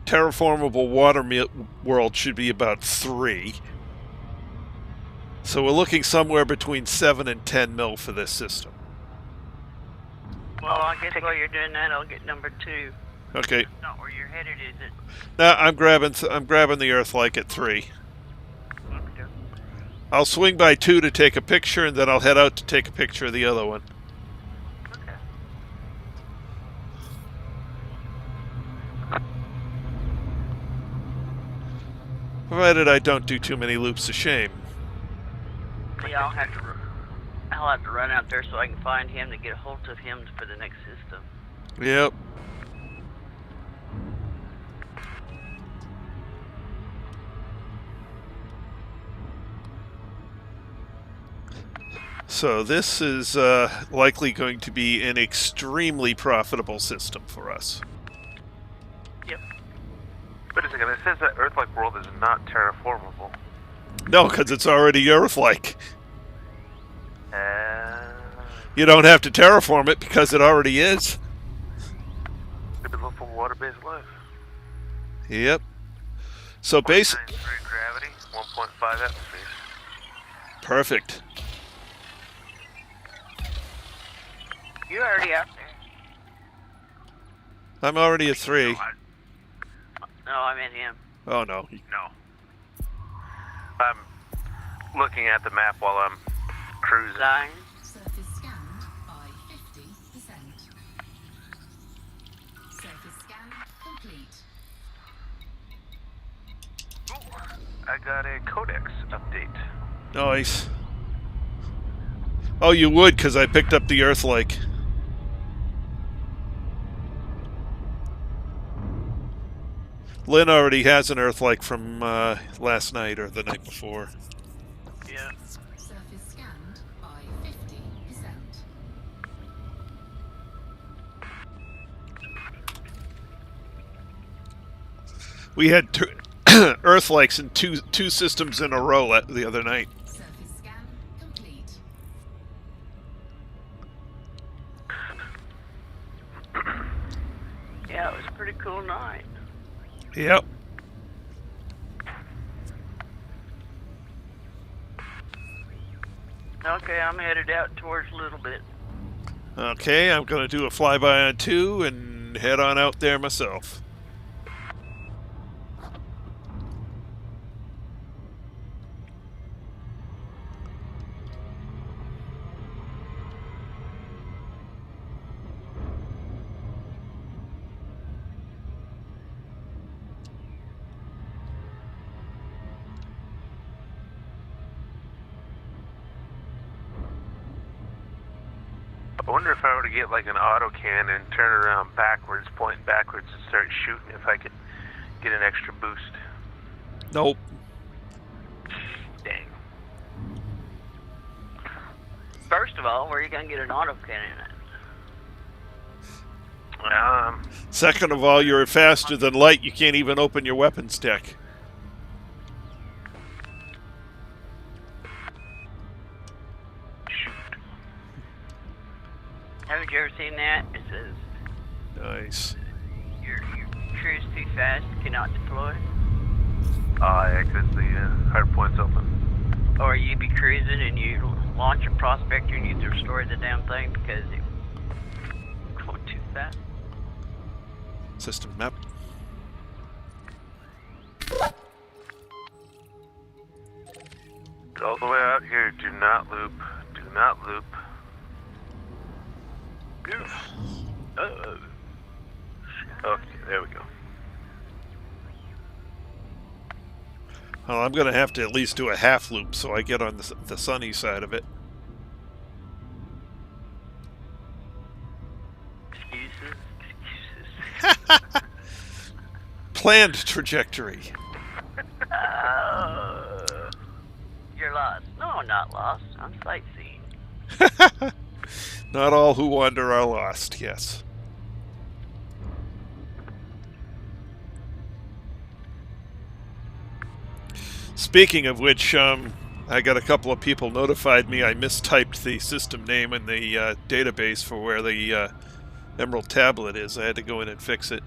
Terraformable water world should be about 3. So we're looking somewhere between 7 and 10 mil for this system. Well, I guess while you're doing that, I'll get number 2. Okay. Not where you're headed, is it? Now I'm grabbing the Earth-like at 3. Okay. I'll swing by 2 to take a picture, and then I'll head out to take a picture of the other one. Okay. Provided I don't do too many loops of shame. See, I'll have to run out there so I can find him to get a hold of him for the next system. Yep. So this is likely going to be an extremely profitable system for us. Yep. Wait a second, it says that Earth-like world is not terraformable. No, because it's already Earth-like. Uh, You don't have to terraform it because it already is. typical for water-based life. Yep. So basic. 0.93 gravity, 1.5 atmospheres. Perfect. You're already out there. I'm already at 3. No, I meant him. Oh no. No. I'm looking at the map while I'm cruising. 9. Surface scanned by 50%. Surface scan complete. Ooh, I got a codex update. Nice. Oh, you would, because I picked up the Earth-like. Lynn already has an Earth-like from last night or the night before. Yeah. Surface scanned by 50%. We had Earth-likes in two systems in a row the other night. Surface scan complete. Yeah, it was a pretty cool night. Yep. Okay, I'm headed out towards a little bit. Okay, I'm going to do a flyby on 2 and head on out there myself. I wonder if I were to get like an autocannon and turn around backwards, pointing backwards, and start shooting, if I could get an extra boost. Nope. Dang. First of all, where are you going to get an autocannon at? Second of all, you're faster than light. You can't even open your weapons deck. Shoot. Haven't you ever seen that? It says, Nice. your cruise too fast, cannot deploy. Yeah, because the hard point's open. Or you be cruising and you launch a prospector and you destroy the damn thing because it's going too fast. System map. All the way out here, do not loop. Do not loop. Okay, there we go. Well, I'm going to have to at least do a half loop so I get on the sunny side of it. Excuses. Planned trajectory. You're lost. No, I'm not lost. I'm sightseeing. Not all who wander are lost, yes. Speaking of which, I got a couple of people notified me I mistyped the system name in the database for where the Emerald Tablet is. I had to go in and fix it.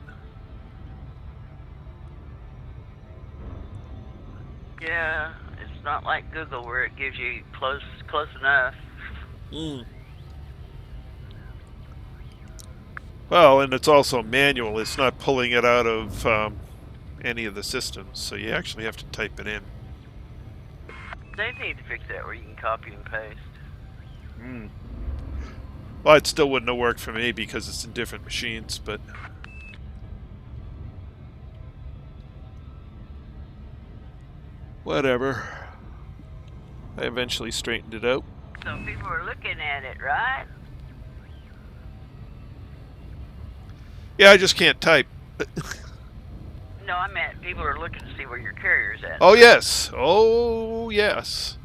Yeah, it's not like Google where it gives you close enough. Well, and it's also manual. It's not pulling it out of any of the systems, so you actually have to type it in. They need to fix that where you can copy and paste. Well, it still wouldn't have worked for me because it's in different machines, but... whatever. I eventually straightened it out. So people are looking at it, right? Yeah, I just can't type. No, I meant people are looking to see where your carrier's at. Oh, yes. Oh, yes.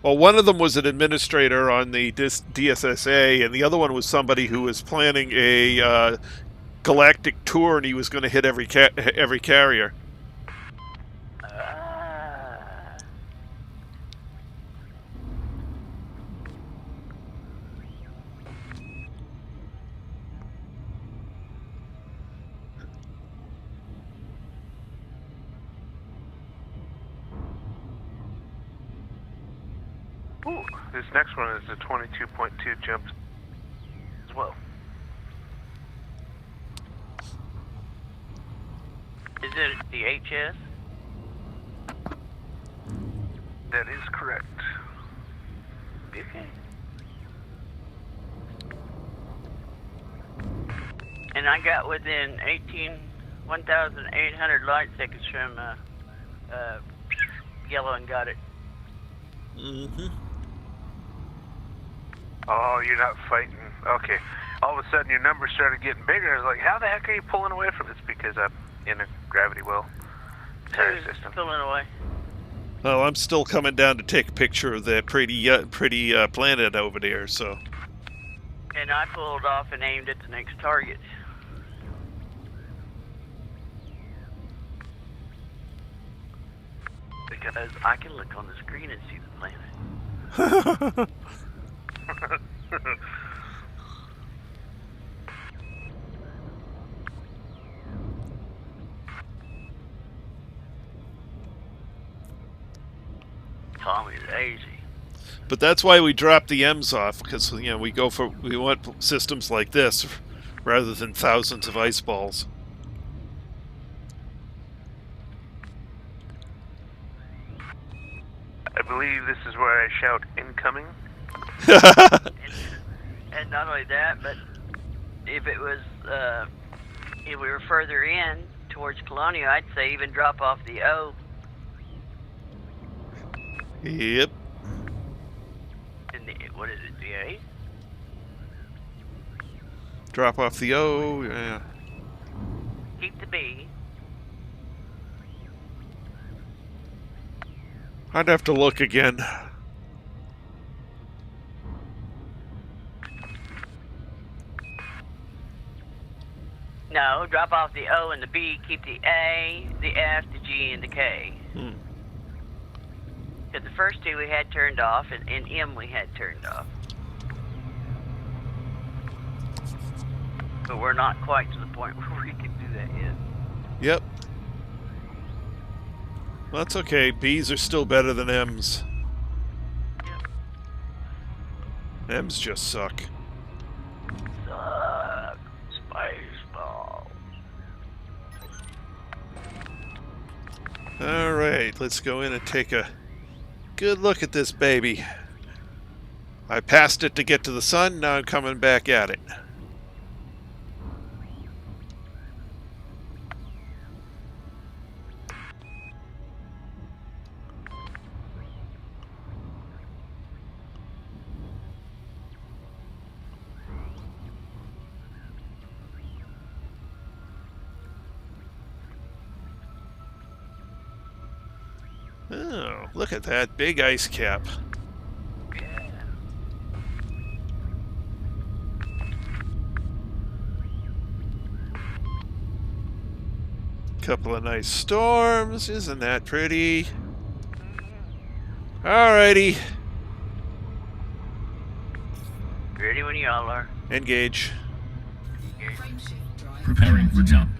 Well, one of them was an administrator on the DSSA, and the other one was somebody who was planning a galactic tour, and he was going to hit every carrier. Ooh, this next one is a 22.2 jump as well. Is it the HS? That is correct. Okay. And I got within 1,800 light seconds from yellow and got it. Mm-hmm. Oh, you're not fighting. Okay. All of a sudden, your numbers started getting bigger. I was like, how the heck are you pulling away from this? Because I'm in a gravity well tire Who's system. pulling away? Well, I'm still coming down to take a picture of that pretty planet over there, so... And I pulled off and aimed at the next target. Because I can look on the screen and see the planet. Tommy's lazy. But that's why we drop the M's off, because, you know, we want systems like this rather than thousands of ice balls. I believe this is where I shout incoming. And not only that, but if it was, if we were further in towards Colonia, I'd say even drop off the O. Yep. And what is it, the A? Drop off the O, yeah. Keep the B. I'd have to look again. No, drop off the O and the B, keep the A, the F, the G, and the K. Because the first two we had turned off, and M we had turned off. But we're not quite to the point where we can do that yet. Yep. Well, that's okay. B's are still better than M's. Yep. M's just suck. Suck. Spaceball. Alright, let's go in and take a good look at this baby. I passed it to get to the sun, now I'm coming back at it. Oh, look at that big ice cap. Yeah. Couple of nice storms, isn't that pretty? Alrighty, Ready when y'all are. engage. Frameshift drive. Preparing for jump.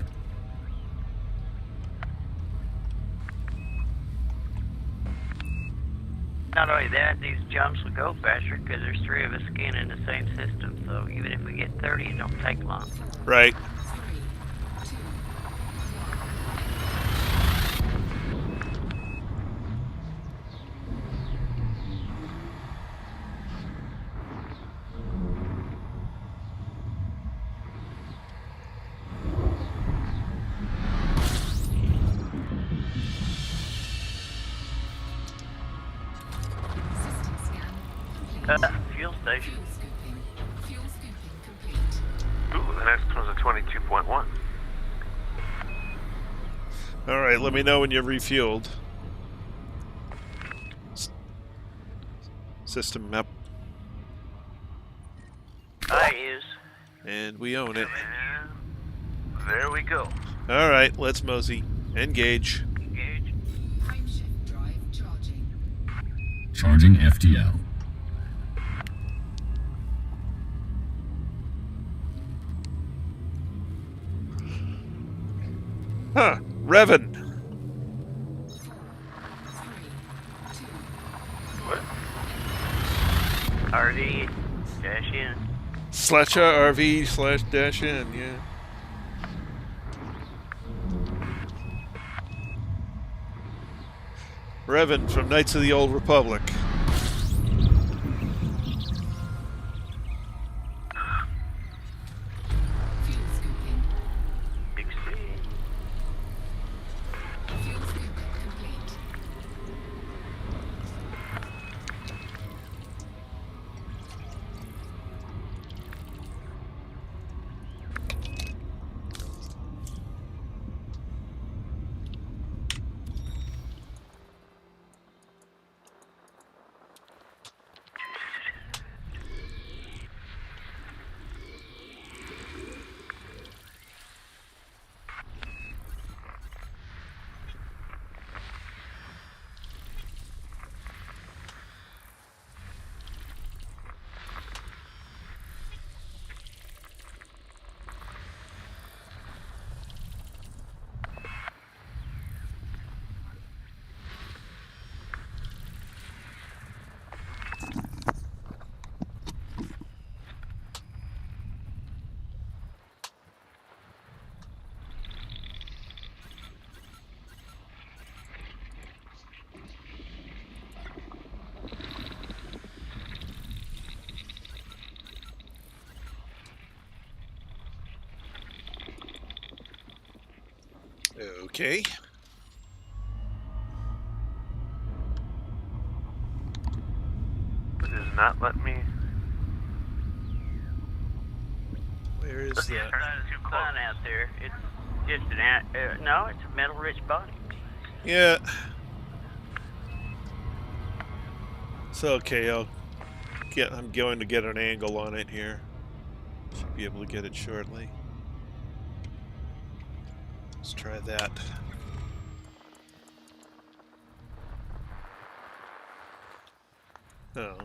Not only that, these jumps will go faster because there's three of us scanning the same system. So even if we get 30, it don't take long. Right. 3, 2, system scan complete. Fuel station. Fuel scooping. Fuel scooping complete. Ooh, the next one's a 22.1. Alright, let me know when you're refueled. System map. I is. And we own it. And there we go. Alright, let's mosey. Engage. Engage. Frameshift drive charging. Charging FTL. Huh. Revan. 4, 3, 2, What? RD. Dash in. Slasher RV / dash in, yeah. Revan from Knights of the Old Republic. fuel scooping. Big C. Fuel scooping complete. Okay. It does not let me. Where is It's that? too fun out there. It's just no, it's a metal-rich body. Yeah. It's okay, I'm going to get an angle on it here. Should be able to get it shortly. Let's try that. Oh,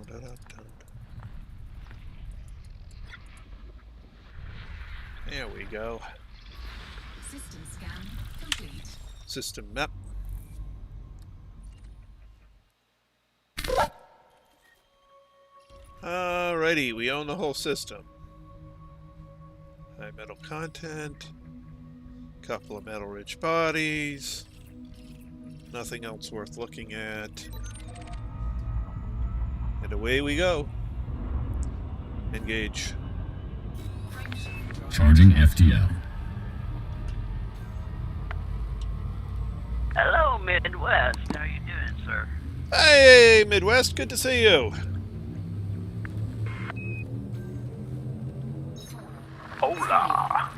there we go. System scan complete. System map. Alrighty, we own the whole system. High metal content. Couple of metal-rich bodies. Nothing else worth looking at. And away we go. Engage. Charging FTL. Hello, Midwest. How you doing, sir? Hey, Midwest, good to see you. Hola.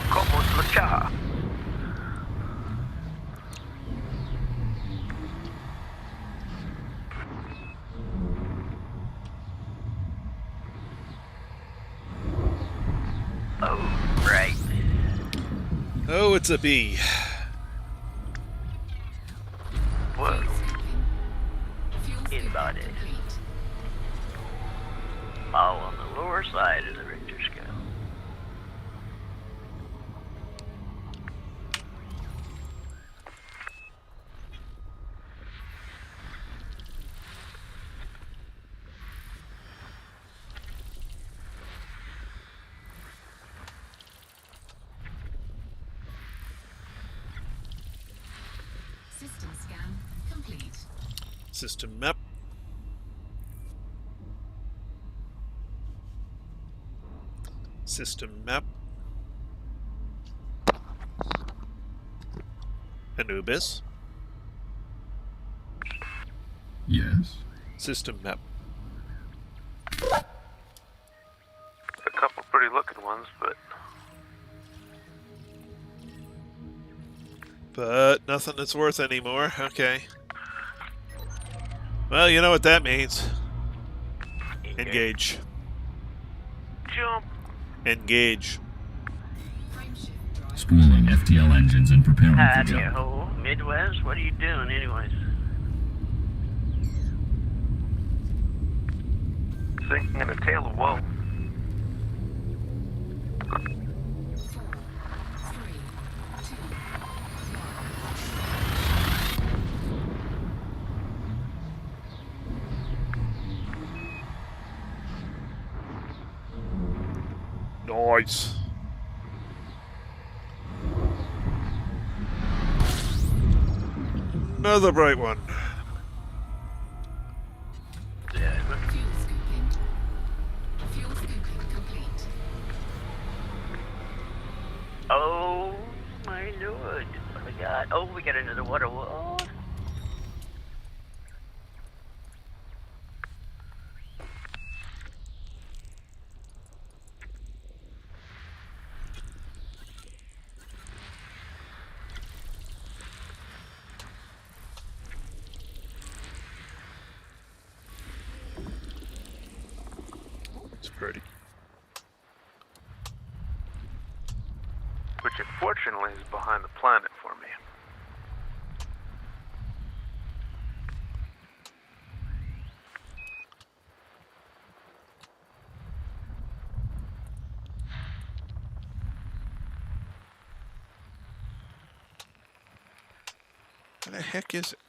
¿Cómo está? Oh, right. Oh, it's a bee. What? Fuel In scooping body. complete. All on the lower side of the Richter scale. System scan complete. System map. System map. Anubis. Yes. System map. A couple pretty looking ones, but But nothing that's worth anymore. Okay. Well, you know what that means. Engage. Jump. Engage. Frameshift drive. Spooling FTL engines and preparing for Howdy jump. ho, Midwest. What are you doing, anyways? Singing a tale of woe. 4, 3, 2, Nice. Another bright one. Yeah, but fuel scooping. Fuel scooping complete. oh my lord. What do we got? Oh, we got another water wall. It's pretty. Which unfortunately is behind the planet for me. What the heck is it?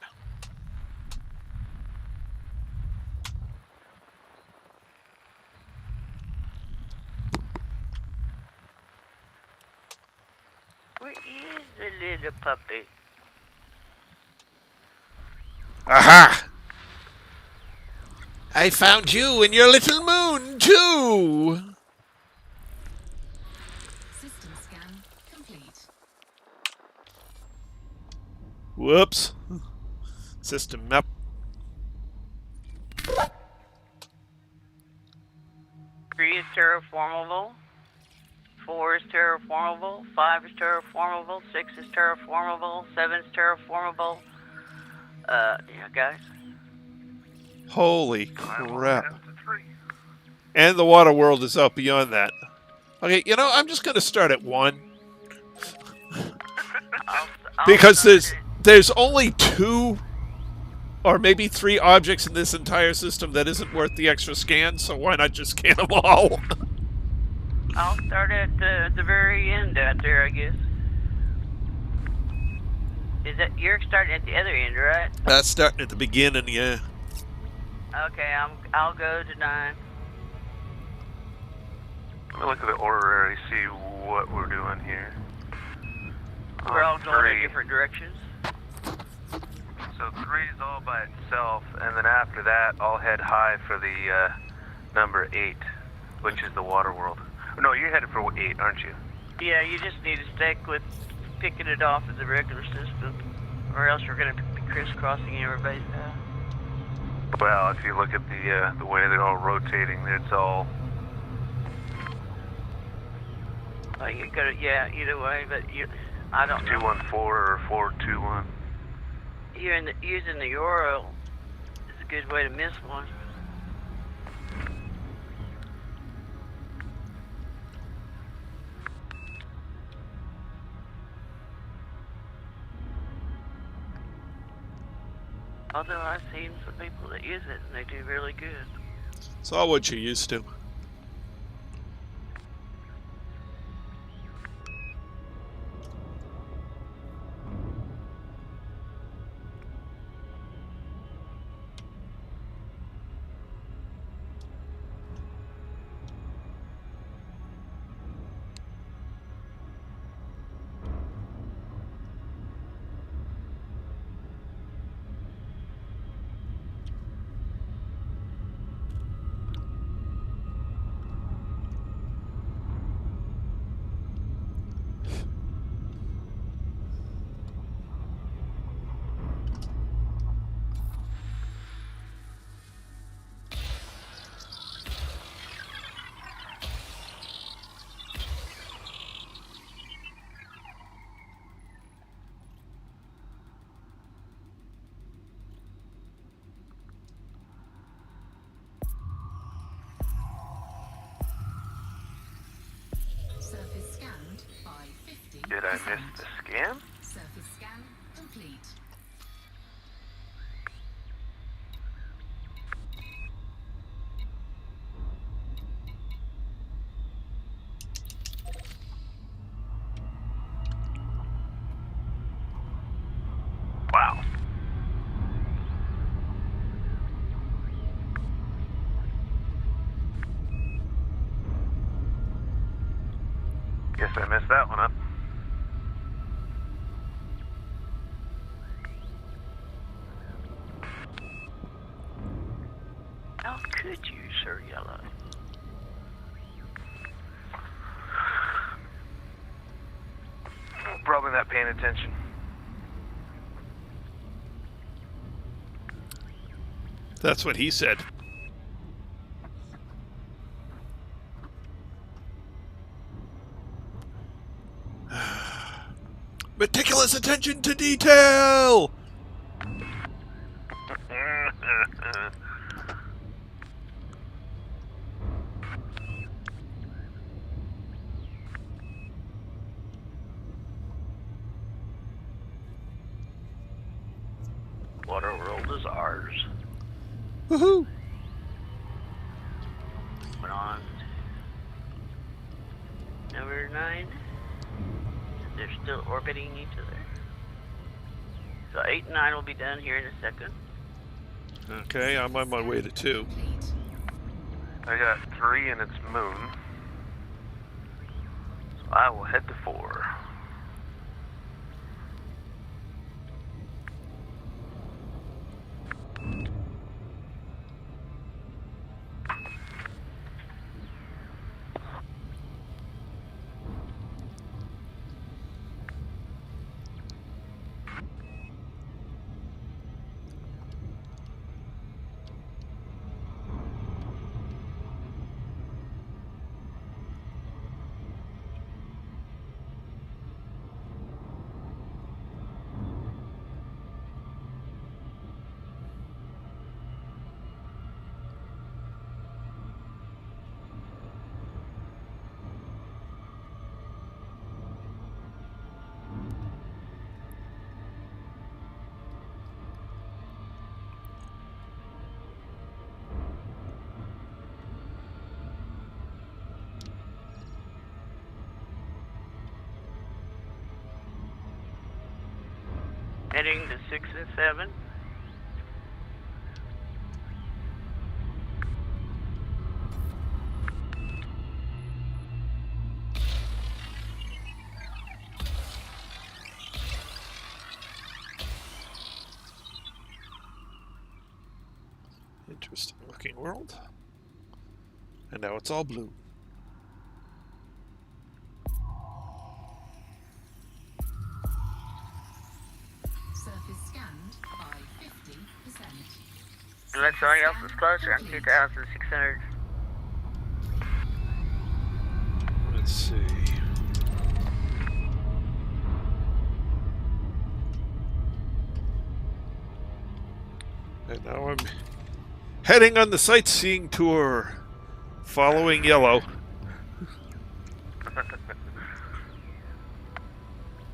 Where is the little puppy? Aha! I found you and your little moon, too! System scan complete. Whoops. System map. 3 is terraformable. 4 is terraformable. 5 is terraformable. 6 is terraformable. 7 is terraformable. Yeah, guys. Holy I'm crap. down to 3. And the water world is out beyond that. Okay, you know, I'm just going to start at 1. I'll Because start there's only 2 or maybe 3 objects in this entire system that isn't worth the extra scan, so why not just scan them all? I'll start at the very end out there, I guess. Is that you're starting at the other end, right? That's starting at the beginning, yeah. Okay, I'll go to 9. Let me look at the orrery, see what we're doing here. We're all going 3. in different directions. So 3 is all by itself, and then after that, I'll head high for the number 8, which is the water world. No, you're headed for 8, aren't you? Yeah, you just need to stick with picking it off as a regular system, or else you're going to be crisscrossing everybody's path. Well, if you look at the way they're all rotating, it's all. Like you could, yeah, either way, but I don't know. 214 or 421. Using the Euro is a good way to miss one. Although I've seen some people that use it and they do really good. It's all what you're used to. Did I miss the scan? Surface scan complete. Wow. Guess I messed that one up. How could you, Sir Yellow? Probably not paying attention. That's what he said. Meticulous attention to detail! Waterworld is ours. Woohoo! Went on. Number 9. They're still orbiting each other. So 8 and 9 will be done here in a second. Okay, I'm on my way to 2. I got 3 and its moon. So I will head to 4. Heading to 6 and 7. Interesting looking world. And now it's all blue. Surface scanned by 50%. Unless something else is closer, I'm 2,600. Let's see. And now I'm heading on the sightseeing tour, following Yellow.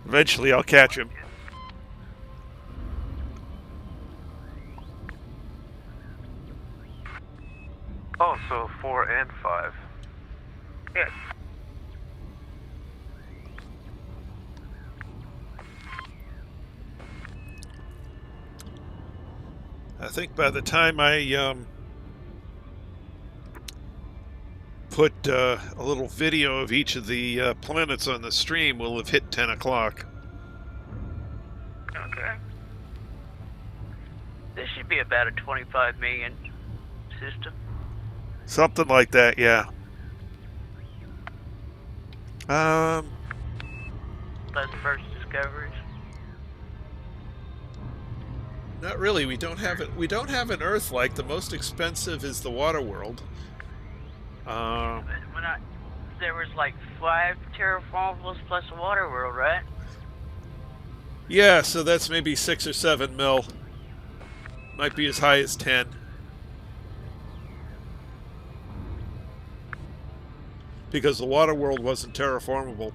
Eventually I'll catch him. Oh, so 4 and 5. Yes. I think by the time I put a little video of each of the planets on the stream, we'll have hit 10 o'clock. Okay. This should be about a 25 million system. Something like that, yeah. Plus first discoveries. Not really. We don't have it. We don't have an Earth-like. The most expensive is the water world. There was like 5 terraformables plus a water world, right? Yeah, so that's maybe 6 or 7 mil. Might be as high as 10. Because the water world wasn't terraformable.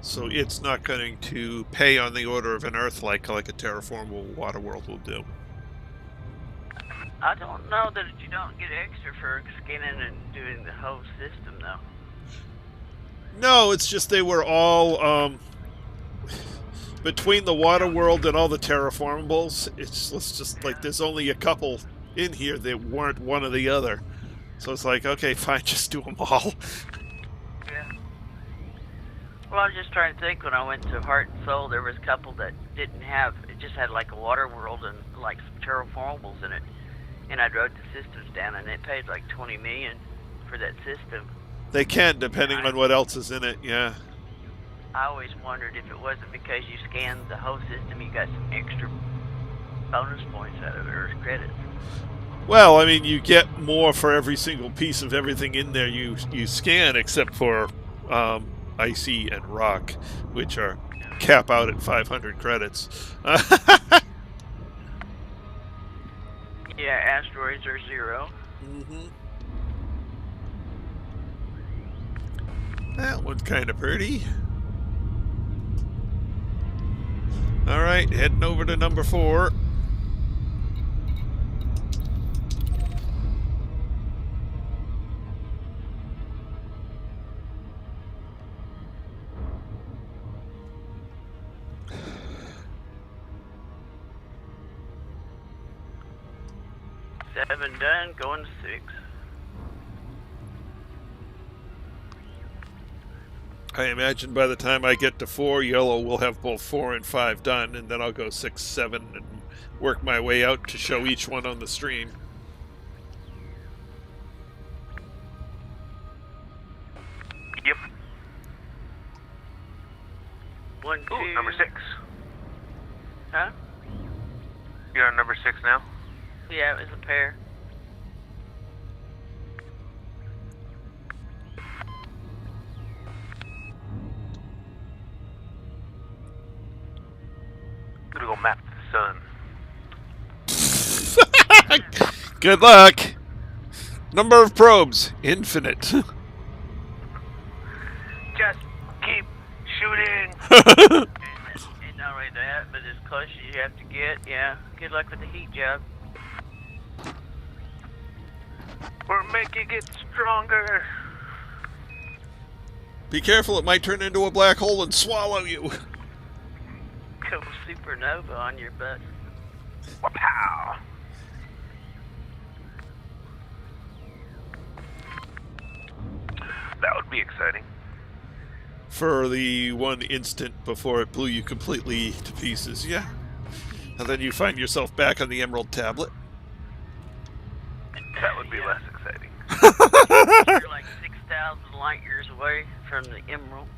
So it's not going to pay on the order of an Earth like a terraformable water world will do. I don't know that you don't get extra for scanning and doing the whole system, though. No, it's just they were all between the water world and all the terraformables. It's just like there's only a couple in here that weren't one or the other. So it's like, okay, fine, just do them all. Yeah. Well, I was just trying to think when I went to Heart and Soul, there was a couple that didn't have, it just had like a water world and like some terraformables in it. And I drove the systems down and it paid like $20 million for that system. They can, depending on what else is in it, yeah. I always wondered if it wasn't because you scanned the whole system, you got some extra bonus points out of it, or credits. Well, I mean, you get more for every single piece of everything in there you scan, except for Icy and Rock, which are cap out at 500 credits. Yeah, asteroids are 0. Mm-hmm. That one's kind of pretty. All right, heading over to number 4. Seven done, going to 6. I imagine by the time I get to 4, Yellow will have both 4 and 5 done, and then I'll go 6, 7, and work my way out to show each one on the stream. Yep. 1, 2. Ooh, number 6. Huh? You're on number 6 now? Yeah, it was a pair. I'm gonna go map the sun. Good luck! Number of probes, infinite. Just keep shooting. Ain't not really that, but as close as you have to get, yeah. Good luck with the heat job. We're making it stronger. Be careful, it might turn into a black hole and swallow you. Go supernova on your butt. Wow. That would be exciting. For the one instant before it blew you completely to pieces, yeah. And then you find yourself back on the Emerald Tablet. That would be less exciting. You're like 6,000 light years away from the Emerald.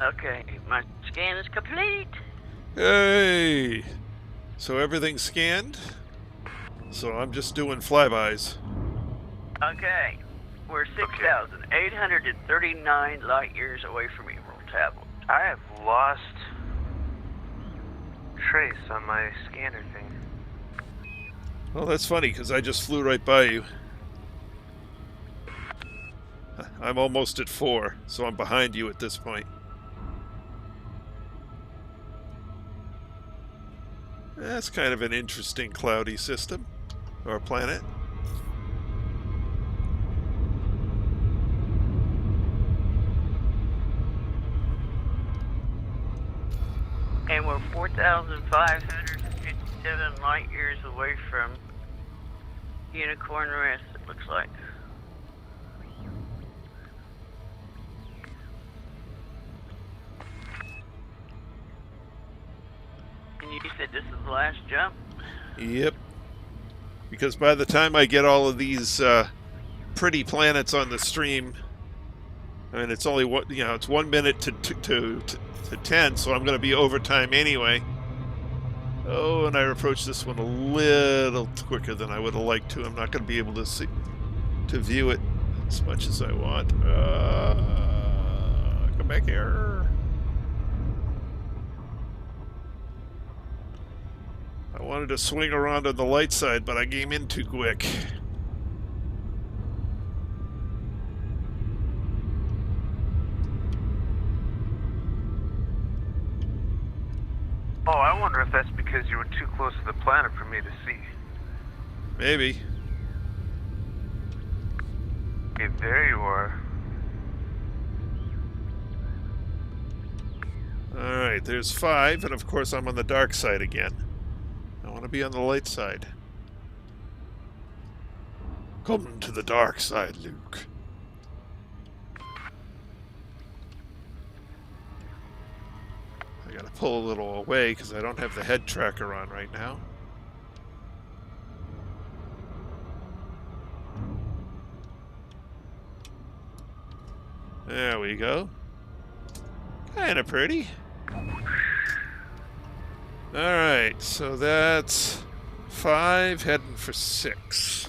Okay, my scan is complete. Hey! So everything's scanned? So I'm just doing flybys. Okay, we're 6,839 light years away from Emerald Tablet. I have lost trace on my scanner thing. Well, that's funny, because I just flew right by you. I'm almost at 4, so I'm behind you at this point. That's kind of an interesting cloudy system, or planet. And we're 4,557 light years away from Unicorn Rest, it looks like. And you said this is the last jump? Yep. Because by the time I get all of these pretty planets on the stream, I mean, it's only what, you know, it's 1 minute to 10, so I'm going to be overtime anyway. Oh, and I approached this one a little quicker than I would have liked to. I'm not going to be able to see, to view it as much as I want. Come back here. I wanted to swing around on the light side, but I came in too quick. Oh, I wonder if that's because you were too close to the planet for me to see. Maybe. Okay, there you are. Alright, there's 5, and of course I'm on the dark side again. I want to be on the light side. Come to the dark side, Luke. I gotta pull a little away because I don't have the head tracker on right now. There we go. Kinda pretty. Alright, so that's 5, heading for 6.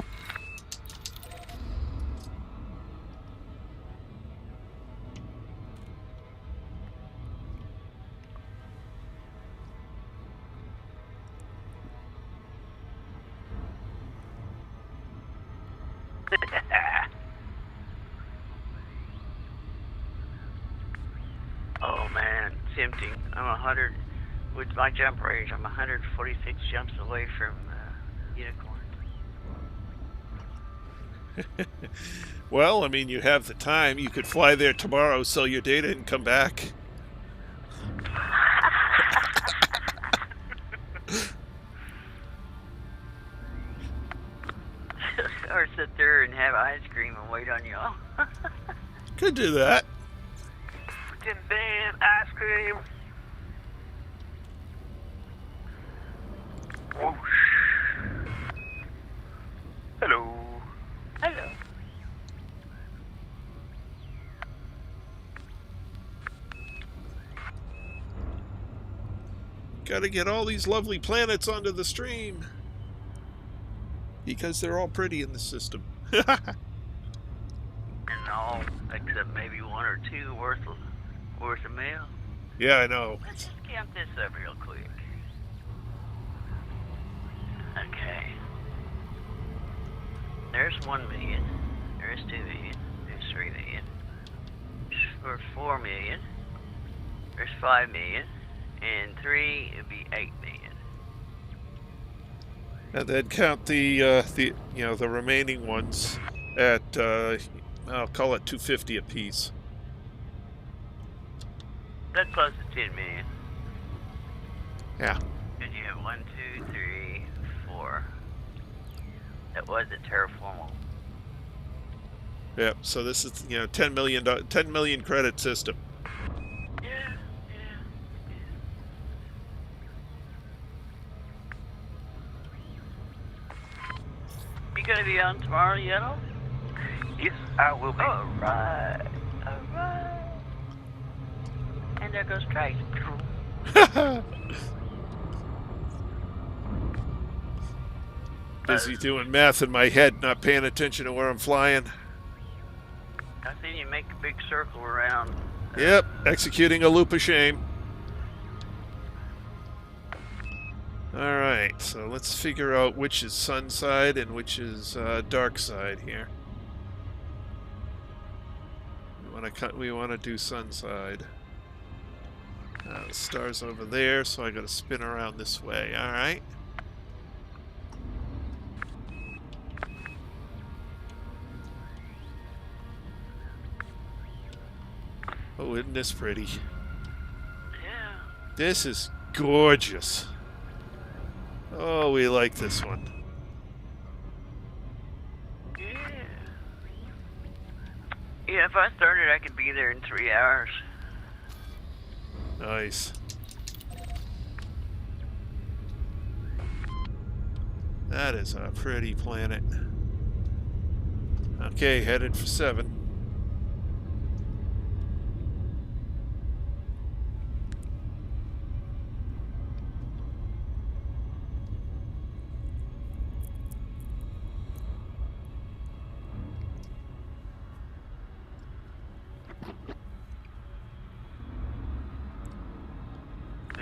Oh man, it's tempting. I'm 100 with my jump range. I'm 146 jumps away from Unicorn. Well, I mean, you have the time. You could fly there tomorrow, sell your data, and come back. Or sit there and have ice cream and wait on y'all. Could do that. Freaking damn ice cream. Whoosh. Hello. Hello. Gotta get all these lovely planets onto the stream. Because they're all pretty in the system. And all except maybe 1 or 2 worth a meal. Yeah, I know. Let's just count this up real quick. Okay. There's 1 million. There's 2 million. There's 3 million. There's 4 million. There's 5 million. And 3 would be 8 million. And then count the the remaining ones at I'll call it 250 apiece. That's close to 10 million. Yeah. And you have 1, 2, 3, 4. That was a terraformable. Yep. So this is 10 million credit system. Yeah. You gonna be on tomorrow, Yellow? Yes, I will be. Alright. And there goes Trace. Busy doing math in my head, not paying attention to where I'm flying. I seen you make a big circle around. Yep, executing a loop of shame. Alright, so let's figure out which is sun side and which is dark side here. We want to do sun side. The star's over there, so I got to spin around this way. Alright. Oh, isn't this pretty? Yeah. This is gorgeous. Oh, we like this one. Yeah, if I started, I could be there in 3 hours. Nice. That is a pretty planet. Okay, headed for 7.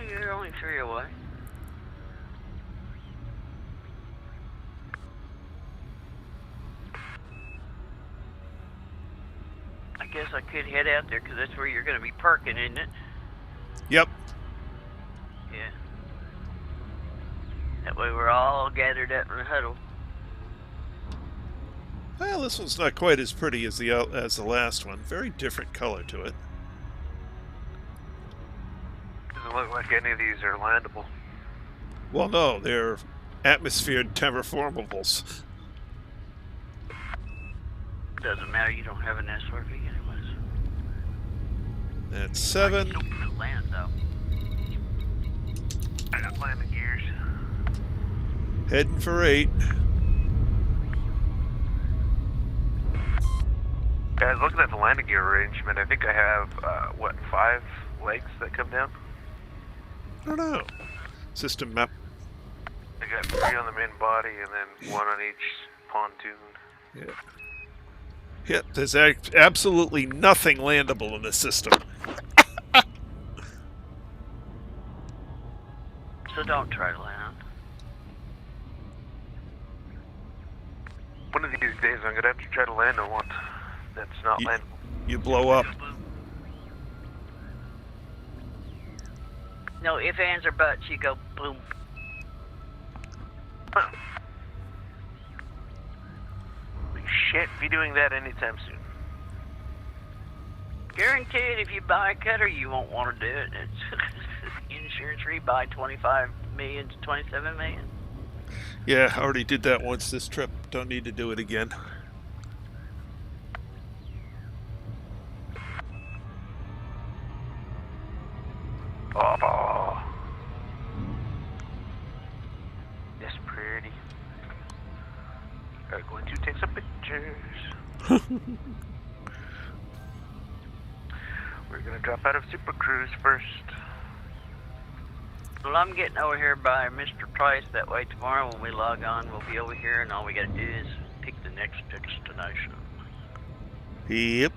You're only 3 away. I guess I could head out there because that's where you're going to be parking, isn't it? Yep. Yeah. That way we're all gathered up in a huddle. Well, this one's not quite as pretty as the last one. Very different color to it. Doesn't look like any of these are landable. Well, no, they're atmosphered terraformables. Doesn't matter, you don't have an SRV anyways. That's 7. You don't put land though. I got landing gears. Heading for 8. Guys, looking at the landing gear arrangement, I think I have, 5 legs that come down? I don't know. System map. I got 3 on the main body and then 1 on each pontoon. Yeah. Yeah, there's absolutely nothing landable in this system. So don't try to land. One of these days I'm gonna have to try to land on one that's not landable. You blow up. No ifs, ands, or buts, you go boom. Huh. We shan't be doing that anytime soon. Guaranteed if you buy a cutter, you won't want to do it. It's insurance rebuy 25 million to 27 million. Yeah, I already did that once this trip. Don't need to do it again. Oh, that's pretty. I'm going to take some pictures. We're gonna drop out of Super Cruise first. Well, I'm getting over here by Mr. Price. That way tomorrow when we log on, we'll be over here, and all we gotta do is pick the next destination. Yep.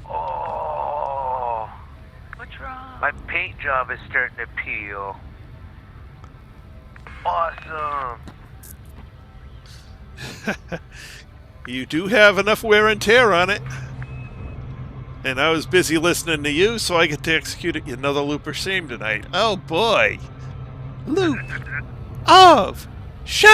Oh, What's wrong? my paint job is starting to peel. Awesome. You do have enough wear and tear on it. And I was busy listening to you, so I get to execute another looper shame tonight. Oh boy. Loop of shame!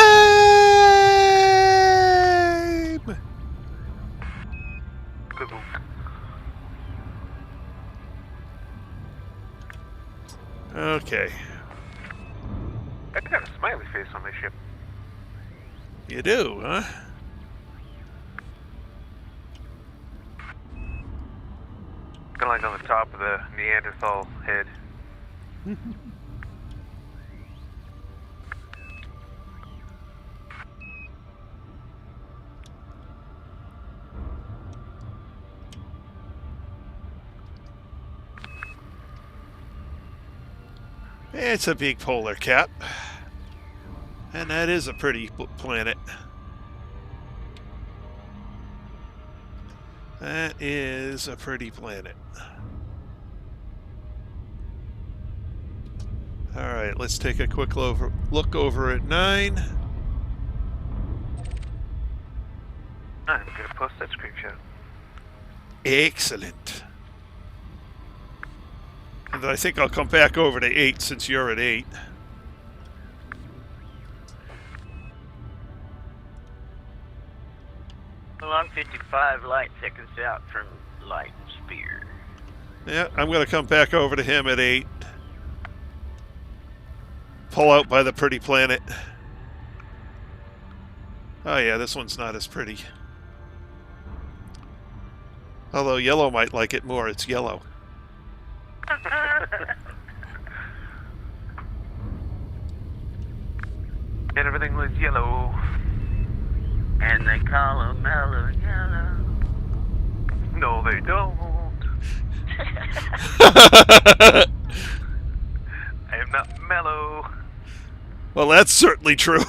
Okay. I got a smiley face on my ship. You do, huh? Kind of like on the top of the Neanderthal head. It's a big polar cap. And that is a pretty planet. That is a pretty planet. Alright, let's take a quick look over at 9. I'm gonna post that screenshot. Excellent. And then I think I'll come back over to 8 since you're at 8. Well, I'm 55 light seconds out from light spear. Yeah, I'm going to come back over to him at 8. Pull out by the pretty planet. Oh yeah, this one's not as pretty. Although yellow might like it more, it's yellow. And everything was yellow. And they call them mellow yellow. No, they don't. I am not mellow. Well, that's certainly true.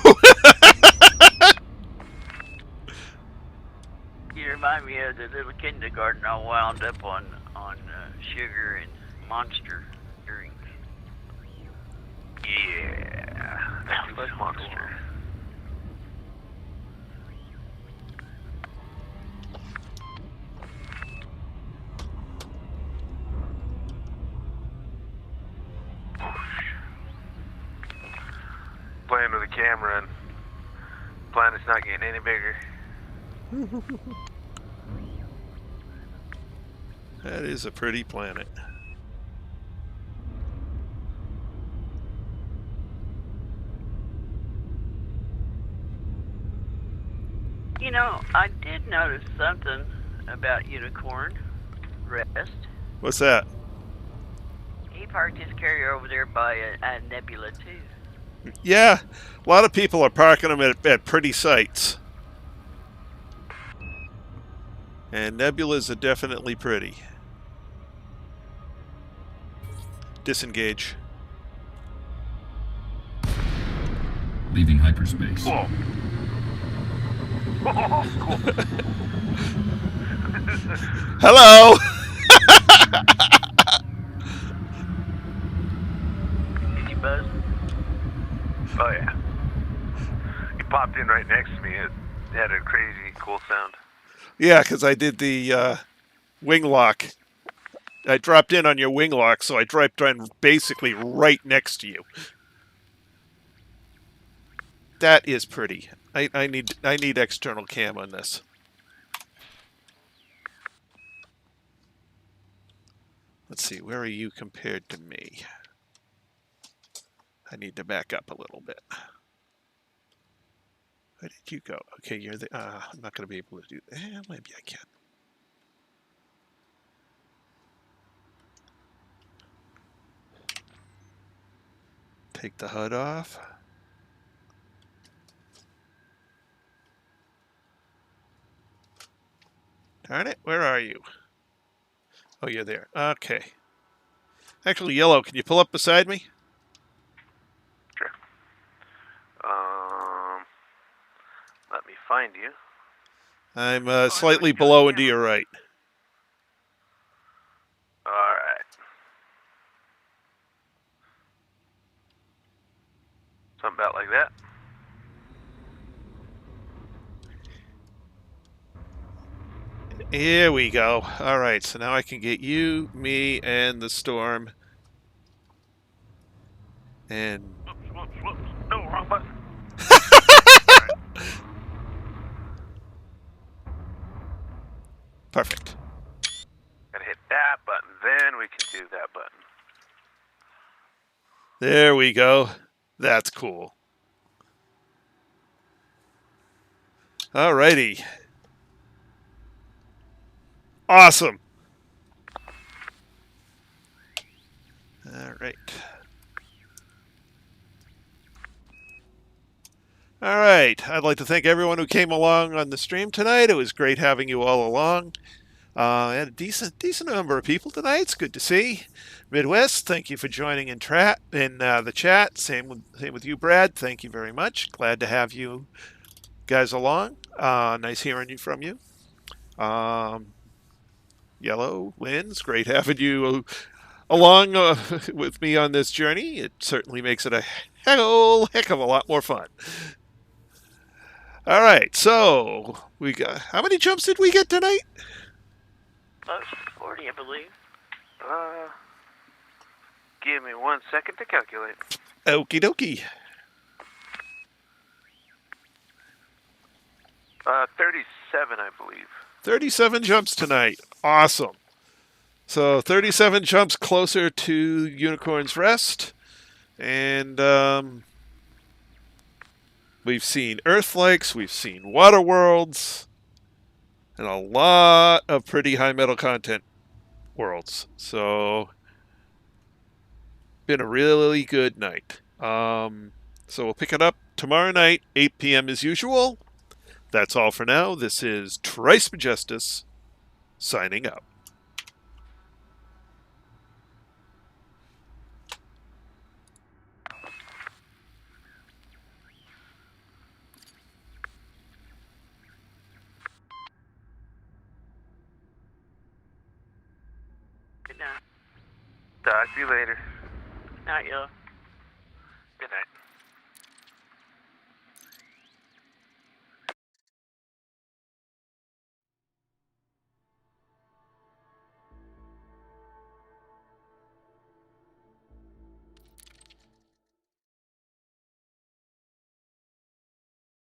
You remind me of the little kindergarten all wound up on sugar and Monster drinks. Yeah, that's But monster. playing with the camera and planet's not getting any bigger. That is a pretty planet. You know, I did notice something about Unicorn Rest. What's that? He parked his carrier over there by a nebula, too. Yeah, a lot of people are parking them at pretty sites. And nebulas are definitely pretty. Disengage. Leaving hyperspace. Whoa. Hello! Did you buzz? Oh yeah. He popped in right next to me. It had a crazy cool sound. Yeah, because I did the wing lock. I dropped in on your wing lock, so I dropped in basically right next to you. That is pretty. I need external cam on this. Let's see, where are you compared to me? I need to back up a little bit. Where did you go? Okay, you're the. I'm not going to be able to do that. Maybe I can. Take the HUD off. Darn it, where are you? Oh, you're there. Okay. Actually, Yellow, can you pull up beside me? Sure. Let me find you. I'm slightly below and to your right. Alright. Something about like that. Here we go. All right, so now I can get you, me, and the storm. And Whoops. No, wrong button. perfect. Gotta hit that button, then we can do that button. There we go. That's cool. All righty. Awesome. All right. All right. I'd like to thank everyone who came along on the stream tonight. It was great having you all along. I had a decent number of people tonight. It's good to see. Midwest, thank you for joining in the chat. Same with you, Brad. Thank you very much. Glad to have you guys along. Nice hearing from you. Yellow, Lynn's great having you along with me on this journey. It certainly makes it a heck of a lot more fun. All right, so we got how many jumps did we get tonight? Close to 40, I believe. Give me 1 second to calculate. Okie dokie. 37, I believe. 37 jumps tonight. Awesome. So 37 jumps closer to Unicorns Rest. And we've seen Earth Lakes, we've seen Water Worlds, and a lot of pretty high metal content worlds. So been a really good night. So we'll pick it up tomorrow night, 8 p.m. as usual. That's all for now. This is Trice Majestus signing out. Good night. Talk to you later. Night, y'all.